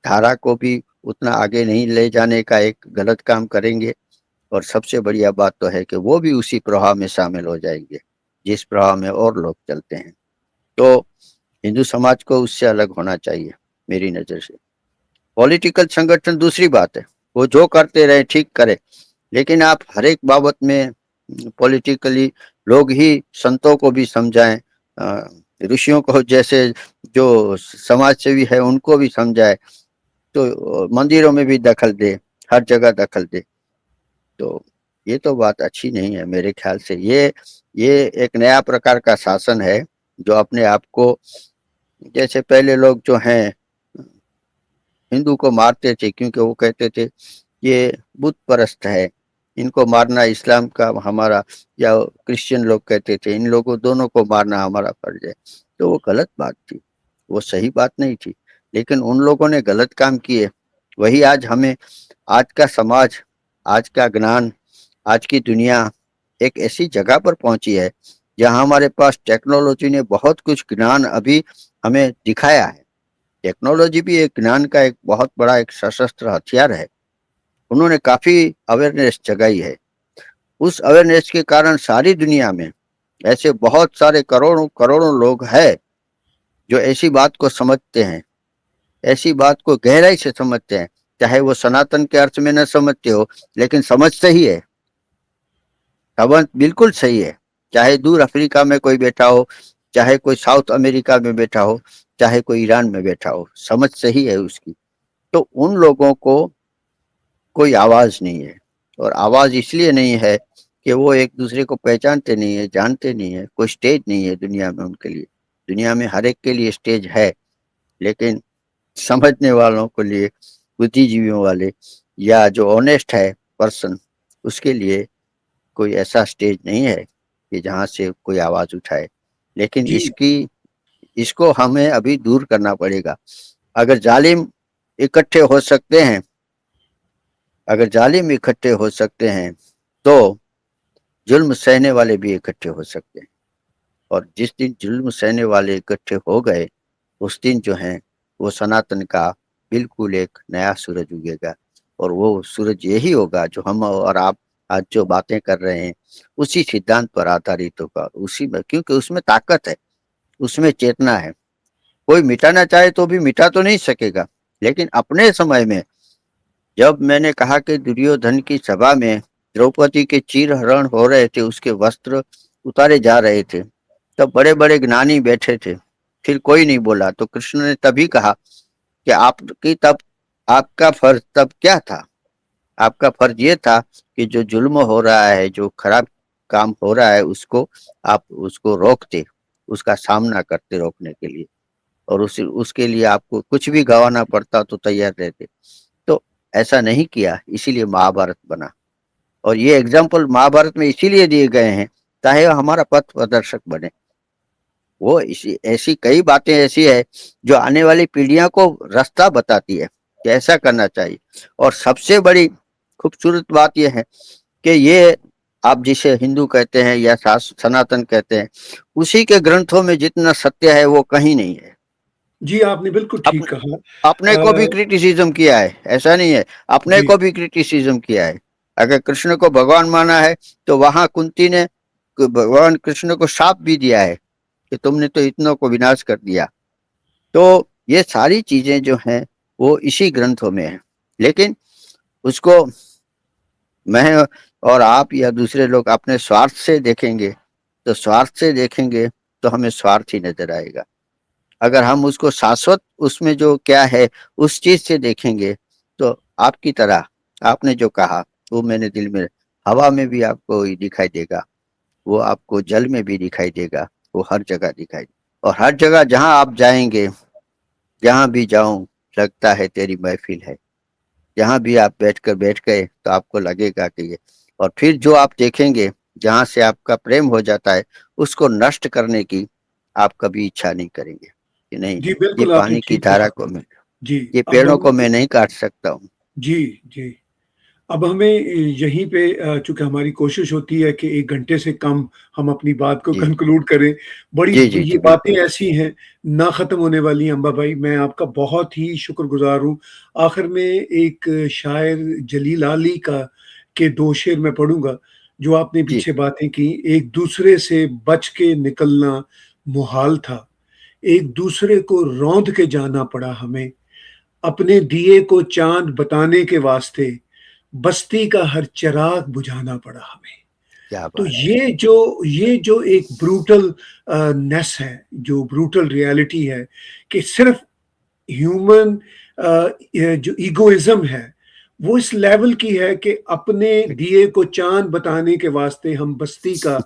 धारा को भी उतना आगे नहीं ले जाने का एक गलत काम करेंगे। और सबसे बढ़िया बात तो है कि वो भी उसी प्रवाह में शामिल हो जाएंगे जिस प्रवाह में और लोग चलते हैं। तो हिंदू समाज को उससे अलग होना चाहिए मेरी नज़र से। पॉलिटिकल संगठन दूसरी बात है, वो जो करते रहे ठीक करे, लेकिन आप हर एक बाबत में पॉलिटिकली लोग ही संतों को भी समझाएं, ऋषियों को, जैसे जो समाज सेवी है उनको भी समझाए, तो मंदिरों में भी दखल दे, हर जगह दखल दे, तो ये तो बात अच्छी नहीं है मेरे ख्याल से। ये एक नया प्रकार का शासन है जो अपने आप को, जैसे पहले लोग जो हैं हिंदू को मारते थे क्योंकि वो कहते थे ये बुत परस्त है, इनको मारना इस्लाम का हमारा, या क्रिश्चियन लोग कहते थे इन लोगों दोनों को मारना हमारा फर्ज है, तो वो गलत बात थी, वो सही बात नहीं थी। लेकिन उन लोगों ने गलत काम किए, वही आज हमें, आज का समाज, आज का ज्ञान, आज की दुनिया एक ऐसी जगह पर पहुंची है जहां हमारे पास टेक्नोलॉजी ने बहुत कुछ ज्ञान अभी हमें दिखाया है। टेक्नोलॉजी भी एक ज्ञान का एक बहुत बड़ा एक सशस्त्र हथियार है। उन्होंने काफी अवेयरनेस जगाई है, उस अवेयरनेस के कारण सारी दुनिया में ऐसे बहुत सारे करोड़ों करोड़ों लोग हैं जो ऐसी बात को समझते हैं, ऐसी बात को गहराई से समझते हैं, चाहे वो सनातन के अर्थ में न समझते हो, लेकिन समझते ही है, समझ बिल्कुल सही है। चाहे दूर अफ्रीका में कोई बैठा हो, चाहे कोई साउथ अमेरिका में बैठा हो, चाहे कोई ईरान में बैठा हो, समझ सही है उसकी। तो उन लोगों को कोई आवाज नहीं है, और आवाज इसलिए नहीं है कि वो एक दूसरे को पहचानते नहीं है, जानते नहीं है, कोई स्टेज नहीं है दुनिया में उनके लिए। दुनिया में हर एक के लिए स्टेज है, लेकिन समझने वालों के लिए, बुद्धिजीवियों वाले या जो ऑनेस्ट है पर्सन, उसके लिए कोई ऐसा स्टेज नहीं है कि जहां से कोई आवाज उठाए। लेकिन जी इसको हमें अभी दूर करना पड़ेगा। अगर जालिम इकट्ठे हो सकते हैं, अगर जालिम इकट्ठे हो सकते हैं, तो जुल्म सहने वाले भी इकट्ठे हो सकते हैं। और जिस दिन जुल्म सहने वाले इकट्ठे हो गए, उस दिन जो है वो सनातन का बिल्कुल एक नया सूरज उगेगा। और वो सूरज यही होगा जो हम और आप आज जो बातें कर रहे हैं, उसी सिद्धांत पर आधारित होगा, उसी में, क्योंकि उसमें ताकत है, उसमें चेतना है। कोई मिटाना चाहे तो भी मिटा तो नहीं सकेगा। लेकिन अपने समय में, जब मैंने कहा कि दुर्योधन की सभा में द्रौपदी के चीर हरण हो रहे थे, उसके वस्त्र उतारे जा रहे थे, तब बड़े बड़े ज्ञानी बैठे थे, फिर कोई नहीं बोला। तो कृष्ण ने तभी कहा कि आपकी तब आपका फर्ज तब क्या था? आपका फर्ज ये था कि जो जुल्म हो रहा है, जो खराब काम हो रहा है, उसको आप उसको रोकते, उसका सामना करते रोकने के लिए, और उसके लिए आपको कुछ भी गंवाना पड़ता तो तैयार रहते। तो ऐसा नहीं किया, इसीलिए महाभारत बना। और ये एग्जाम्पल महाभारत में इसीलिए दिए गए हैं ताकि हमारा पथ प्रदर्शक बने। वो इसी ऐसी कई बातें ऐसी है जो आने वाली पीढ़ियों को रास्ता बताती है कि ऐसा करना चाहिए। और सबसे बड़ी खूबसूरत बात यह है कि ये आप जिसे हिंदू कहते हैं या सनातन कहते हैं, उसी के ग्रंथों में जितना सत्य है वो कहीं नहीं है। जी, आपने बिल्कुल ठीक अपने कहा। अपने को भी क्रिटिसिज्म किया है, ऐसा नहीं है, अपने जी, को भी क्रिटिसिज्म किया है। अगर कृष्ण को भगवान माना है तो वहां कुंती ने भगवान कृष्ण को शाप भी दिया है कि तुमने तो इतनों को विनाश कर दिया। तो ये सारी चीजें जो हैं वो इसी ग्रंथों में है। लेकिन उसको मैं और आप या दूसरे लोग अपने स्वार्थ से देखेंगे, तो स्वार्थ से देखेंगे तो हमें स्वार्थ ही नजर आएगा। अगर हम उसको शाश्वत, उसमें जो क्या है उस चीज से देखेंगे, तो आपकी तरह आपने जो कहा वो मेरे दिल में, हवा में भी आपको ही दिखाई देगा, वो आपको जल में भी दिखाई देगा, वो हर जगह दिखाई देगा। और हर जगह जहां आप जाएंगे, जहां भी जाऊं लगता है तेरी महफिल है, जहां भी आप बैठ गए तो आपको लगेगा कि ये। और फिर जो आप देखेंगे, जहां से आपका प्रेम हो जाता है, उसको नष्ट करने की आप कभी इच्छा नहीं करेंगे कि नहीं, जी, ये बिल्कुल आपने पानी की ठीक धारा कहा। को मैं, जी, ये अब पेड़ों हम को मैं नहीं काट सकता हूँ। जी, जी। अब हमें यहीं पे चूँकि हमारी कोशिश होती है कि 1 घंटे से कम हम अपनी बात को जी कंक्लूड करें। बड़ी जी जी ये जी बातें बिल्कुल। ऐसी हैं, ना ख़त्म होने वाली हैं अम्बा भाई, मैं आपका बहुत ही शुक्रगुज़ार हूँ। आखिर में एक शायर जलील अली का के 2 शेर मैं पढ़ूँगा, जो आपने जी पीछे बातें की। एक दूसरे से बच के निकलना मुहाल था, एक दूसरे को रौंद के जाना पड़ा हमें, अपने दिए को चाँद बताने के वास्ते बस्ती का हर चिराग बुझाना पड़ा हमें। क्या तो बात है। ये जो एक ब्रूटल नेस है, जो ब्रूटल रियलिटी है कि सिर्फ़ ह्यूमन ये जो इगोइज़्म है, वो इस लेवल की है कि अपने दिए को चाँद बताने के वास्ते हम बस्ती का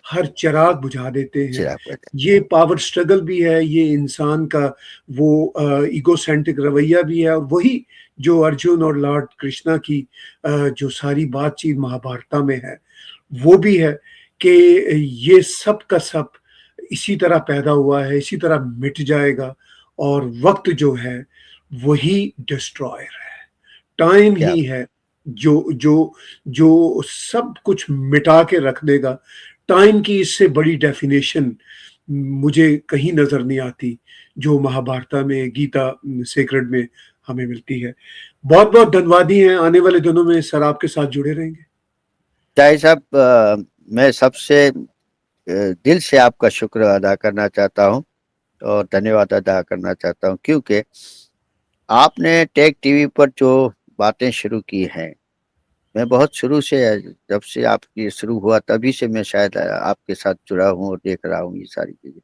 हर चिराग बुझा देते हैं। चिराग पैदा। ये पावर स्ट्रगल भी है, ये इंसान का वो इगोसेंट्रिक रवैया भी है, और वही जो अर्जुन और लॉर्ड कृष्णा की जो सारी बातचीत महाभारता में है, वो भी है कि ये सब का सब इसी तरह पैदा हुआ है, इसी तरह मिट जाएगा, और वक़्त जो है वही डिस्ट्रॉयर है। टाइम क्या ही है जो जो जो सब कुछ मिटा के रख देगा। टाइम की इससे बड़ी डेफ़िनेशन मुझे कहीं नज़र नहीं आती, जो महाभारता में, गीता सेक्रेड में हमें मिलती है। बहुत-बहुत धन्यवादी हैं, आने वाले दिनों में सर आपके साथ जुड़े रहेंगे। चाहे साहब, मैं सबसे दिल से आपका शुक्र अदा करना चाहता हूँ और धन्यवाद अदा करना चाहता हूँ, क्योंकि आपने टेक टीवी पर जो बातें शुरू की हैं, मैं बहुत शुरू से, जब से आपकी शुरू हुआ तभी से मैं शायद आपके साथ जुड़ा हूँ और देख रहा हूँ ये सारी चीजें।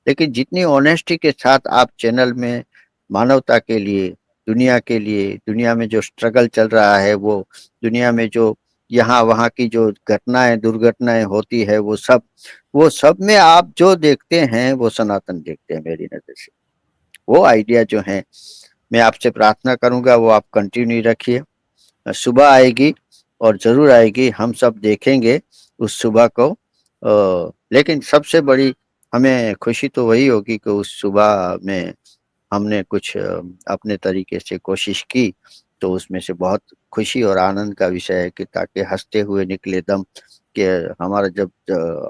लेकिन जितनी ऑनेस्टी के साथ आप चैनल में मानवता के लिए, दुनिया के लिए, दुनिया में जो स्ट्रगल चल रहा है, वो दुनिया में जो यहाँ वहाँ की जो घटनाएं दुर्घटनाएं होती है, वो सब में आप जो देखते हैं वो सनातन देखते हैं मेरी नजर से। वो आइडिया जो है, मैं आपसे प्रार्थना करूंगा वो आप कंटिन्यू रखिए। सुबह आएगी और जरूर आएगी, हम सब देखेंगे उस सुबह को। लेकिन सबसे बड़ी हमें खुशी तो वही होगी कि उस सुबह में हमने कुछ अपने तरीके से कोशिश की तो उसमें से बहुत खुशी और आनंद का विषय है कि ताकि हंसते हुए निकले दम कि हमारा जब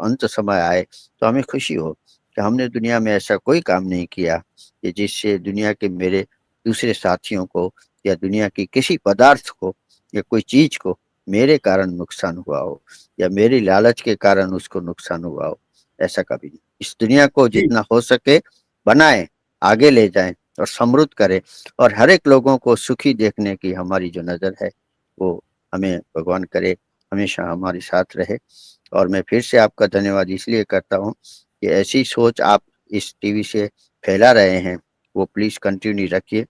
अंत समय आए तो हमें खुशी हो कि हमने दुनिया में ऐसा कोई काम नहीं किया कि जिससे दुनिया के मेरे दूसरे साथियों को या दुनिया की किसी पदार्थ को या कोई चीज को मेरे कारण नुकसान हुआ हो या मेरी लालच के कारण उसको नुकसान हुआ हो। ऐसा कभी नहीं। इस दुनिया को जी जितना हो सके बनाएं, आगे ले जाएं और समृद्ध करें और हर एक लोगों को सुखी देखने की हमारी जो नज़र है वो हमें भगवान करे हमेशा हमारे साथ रहे। और मैं फिर से आपका धन्यवाद इसलिए करता हूँ कि ऐसी सोच आप इस टीवी से फैला रहे हैं वो प्लीज़ कंटिन्यू रखिए।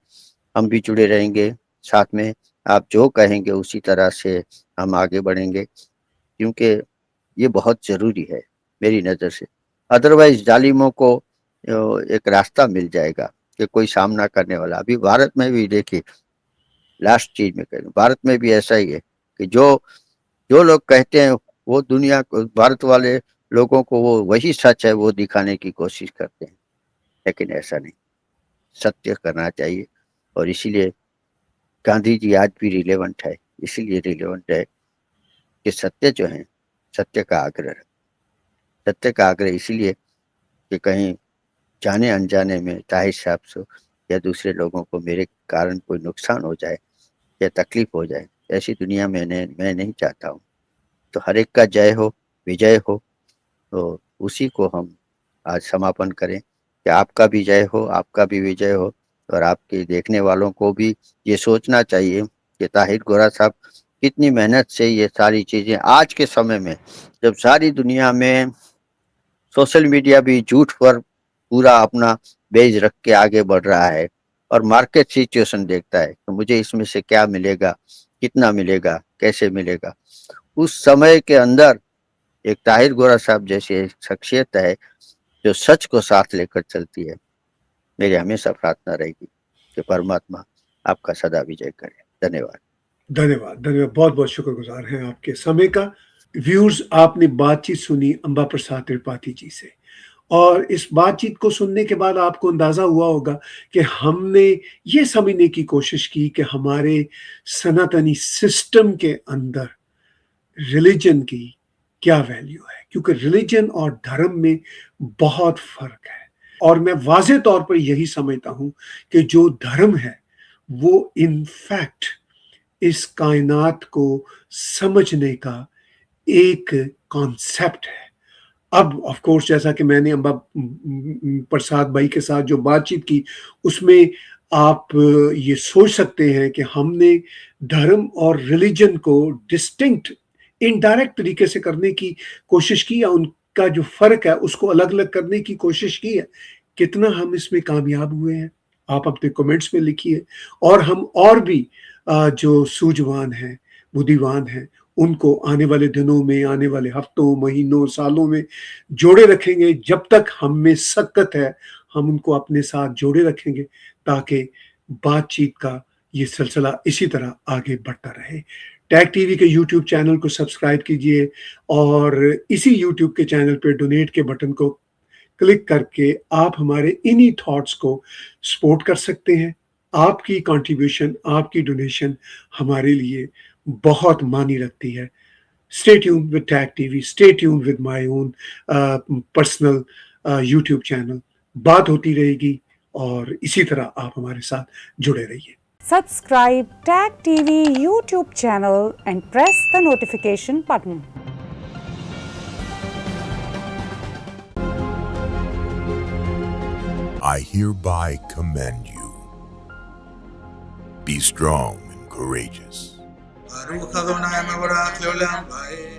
हम भी जुड़े रहेंगे साथ में, आप जो कहेंगे उसी तरह से हम आगे बढ़ेंगे क्योंकि ये बहुत ज़रूरी है मेरी नज़र से। अदरवाइज जालिमों को एक रास्ता मिल जाएगा कि कोई सामना करने वाला। अभी भारत में भी देखिए, लास्ट चीज में कह रहा हूं, भारत में भी ऐसा ही है कि जो जो लोग कहते हैं वो दुनिया को, भारत वाले लोगों को वो वही सच है वो दिखाने की कोशिश करते हैं, लेकिन ऐसा नहीं, सत्य करना चाहिए। और इसीलिए गांधी जी आज भी रिलेवेंट है, इसीलिए रिलेवेंट है कि सत्य जो है, सत्य का आग्रह, सत्य का आग्रह इसीलिए कि कहीं जाने अनजाने में ताहिर साहब से या दूसरे लोगों को मेरे कारण कोई नुकसान हो जाए या तकलीफ हो जाए, ऐसी दुनिया में मैं नहीं चाहता हूँ। तो हर एक का जय हो, विजय हो, तो उसी को हम आज समापन करें कि आपका भी जय हो, आपका भी विजय हो। और आपके देखने वालों को भी ये सोचना चाहिए कि ताहिर गोरा साहब कितनी मेहनत से ये सारी चीज़ें आज के समय में, जब सारी दुनिया में सोशल मीडिया भी झूठ पर पूरा अपना बेज रख के आगे बढ़ रहा है और मार्केट सिचुएशन देखता है तो मुझे इसमें से क्या मिलेगा, कितना मिलेगा, कैसे मिलेगा, उस समय के अंदर एक ताहिर गोरा साहब जैसी एक शख्सियत है जो सच को साथ लेकर चलती है। मेरी हमेशा प्रार्थना रहेगी कि परमात्मा आपका सदा विजय करे। धन्यवाद। धन्यवाद, धन्यवाद। बहुत बहुत शुक्रगुजार हैं आपके समय का। व्यूअर्स, आपने बातचीत सुनी अंबा प्रसाद त्रिपाठी जी से और इस बातचीत को सुनने के बाद आपको अंदाजा हुआ होगा कि हमने ये समझने की कोशिश की कि हमारे सनातनी सिस्टम के अंदर रिलीजन की क्या वैल्यू है, क्योंकि रिलीजन और धर्म में बहुत फर्क है। और मैं वाज़े तौर पर यही समझता हूं कि जो धर्म है वो इनफैक्ट इस कायनात को समझने का एक कॉन्सेप्ट है। अब ऑफ कोर्स जैसा कि मैंने अंबा प्रसाद भाई के साथ जो बातचीत की उसमें आप ये सोच सकते हैं कि हमने धर्म और रिलीजन को डिस्टिंक्ट इनडायरेक्ट तरीके से करने की कोशिश की या उनका जो फर्क है उसको अलग अलग करने की कोशिश की है। कितना हम इसमें कामयाब हुए हैं आप अपने कमेंट्स में लिखिए और हम और भी जो सूझवान हैं, बुद्धिमान हैं, उनको आने वाले दिनों में, आने वाले हफ्तों, महीनों, सालों में जोड़े रखेंगे। जब तक हम में सकत है हम उनको अपने साथ जोड़े रखेंगे ताकि बातचीत का ये सिलसिला इसी तरह आगे बढ़ता रहे। टैग टीवी के यूट्यूब चैनल को सब्सक्राइब कीजिए और इसी यूट्यूब के चैनल पे डोनेट के बटन को क्लिक करके आप हमारे इन्हीं थॉट्स को सपोर्ट कर सकते हैं। आपकी कंट्रीब्यूशन, आपकी डोनेशन हमारे लिए बहुत मानी रखती है। Stay tuned with tag TV, stay tuned with my own personal YouTube channel. बात होती रहेगी और इसी तरह आप हमारे साथ जुड़े रहिए। Subscribe Tag TV YouTube channel and press the notification button. I hereby commend you. Be strong and courageous. Baruch Adonai Mevorach Leolam Vaed.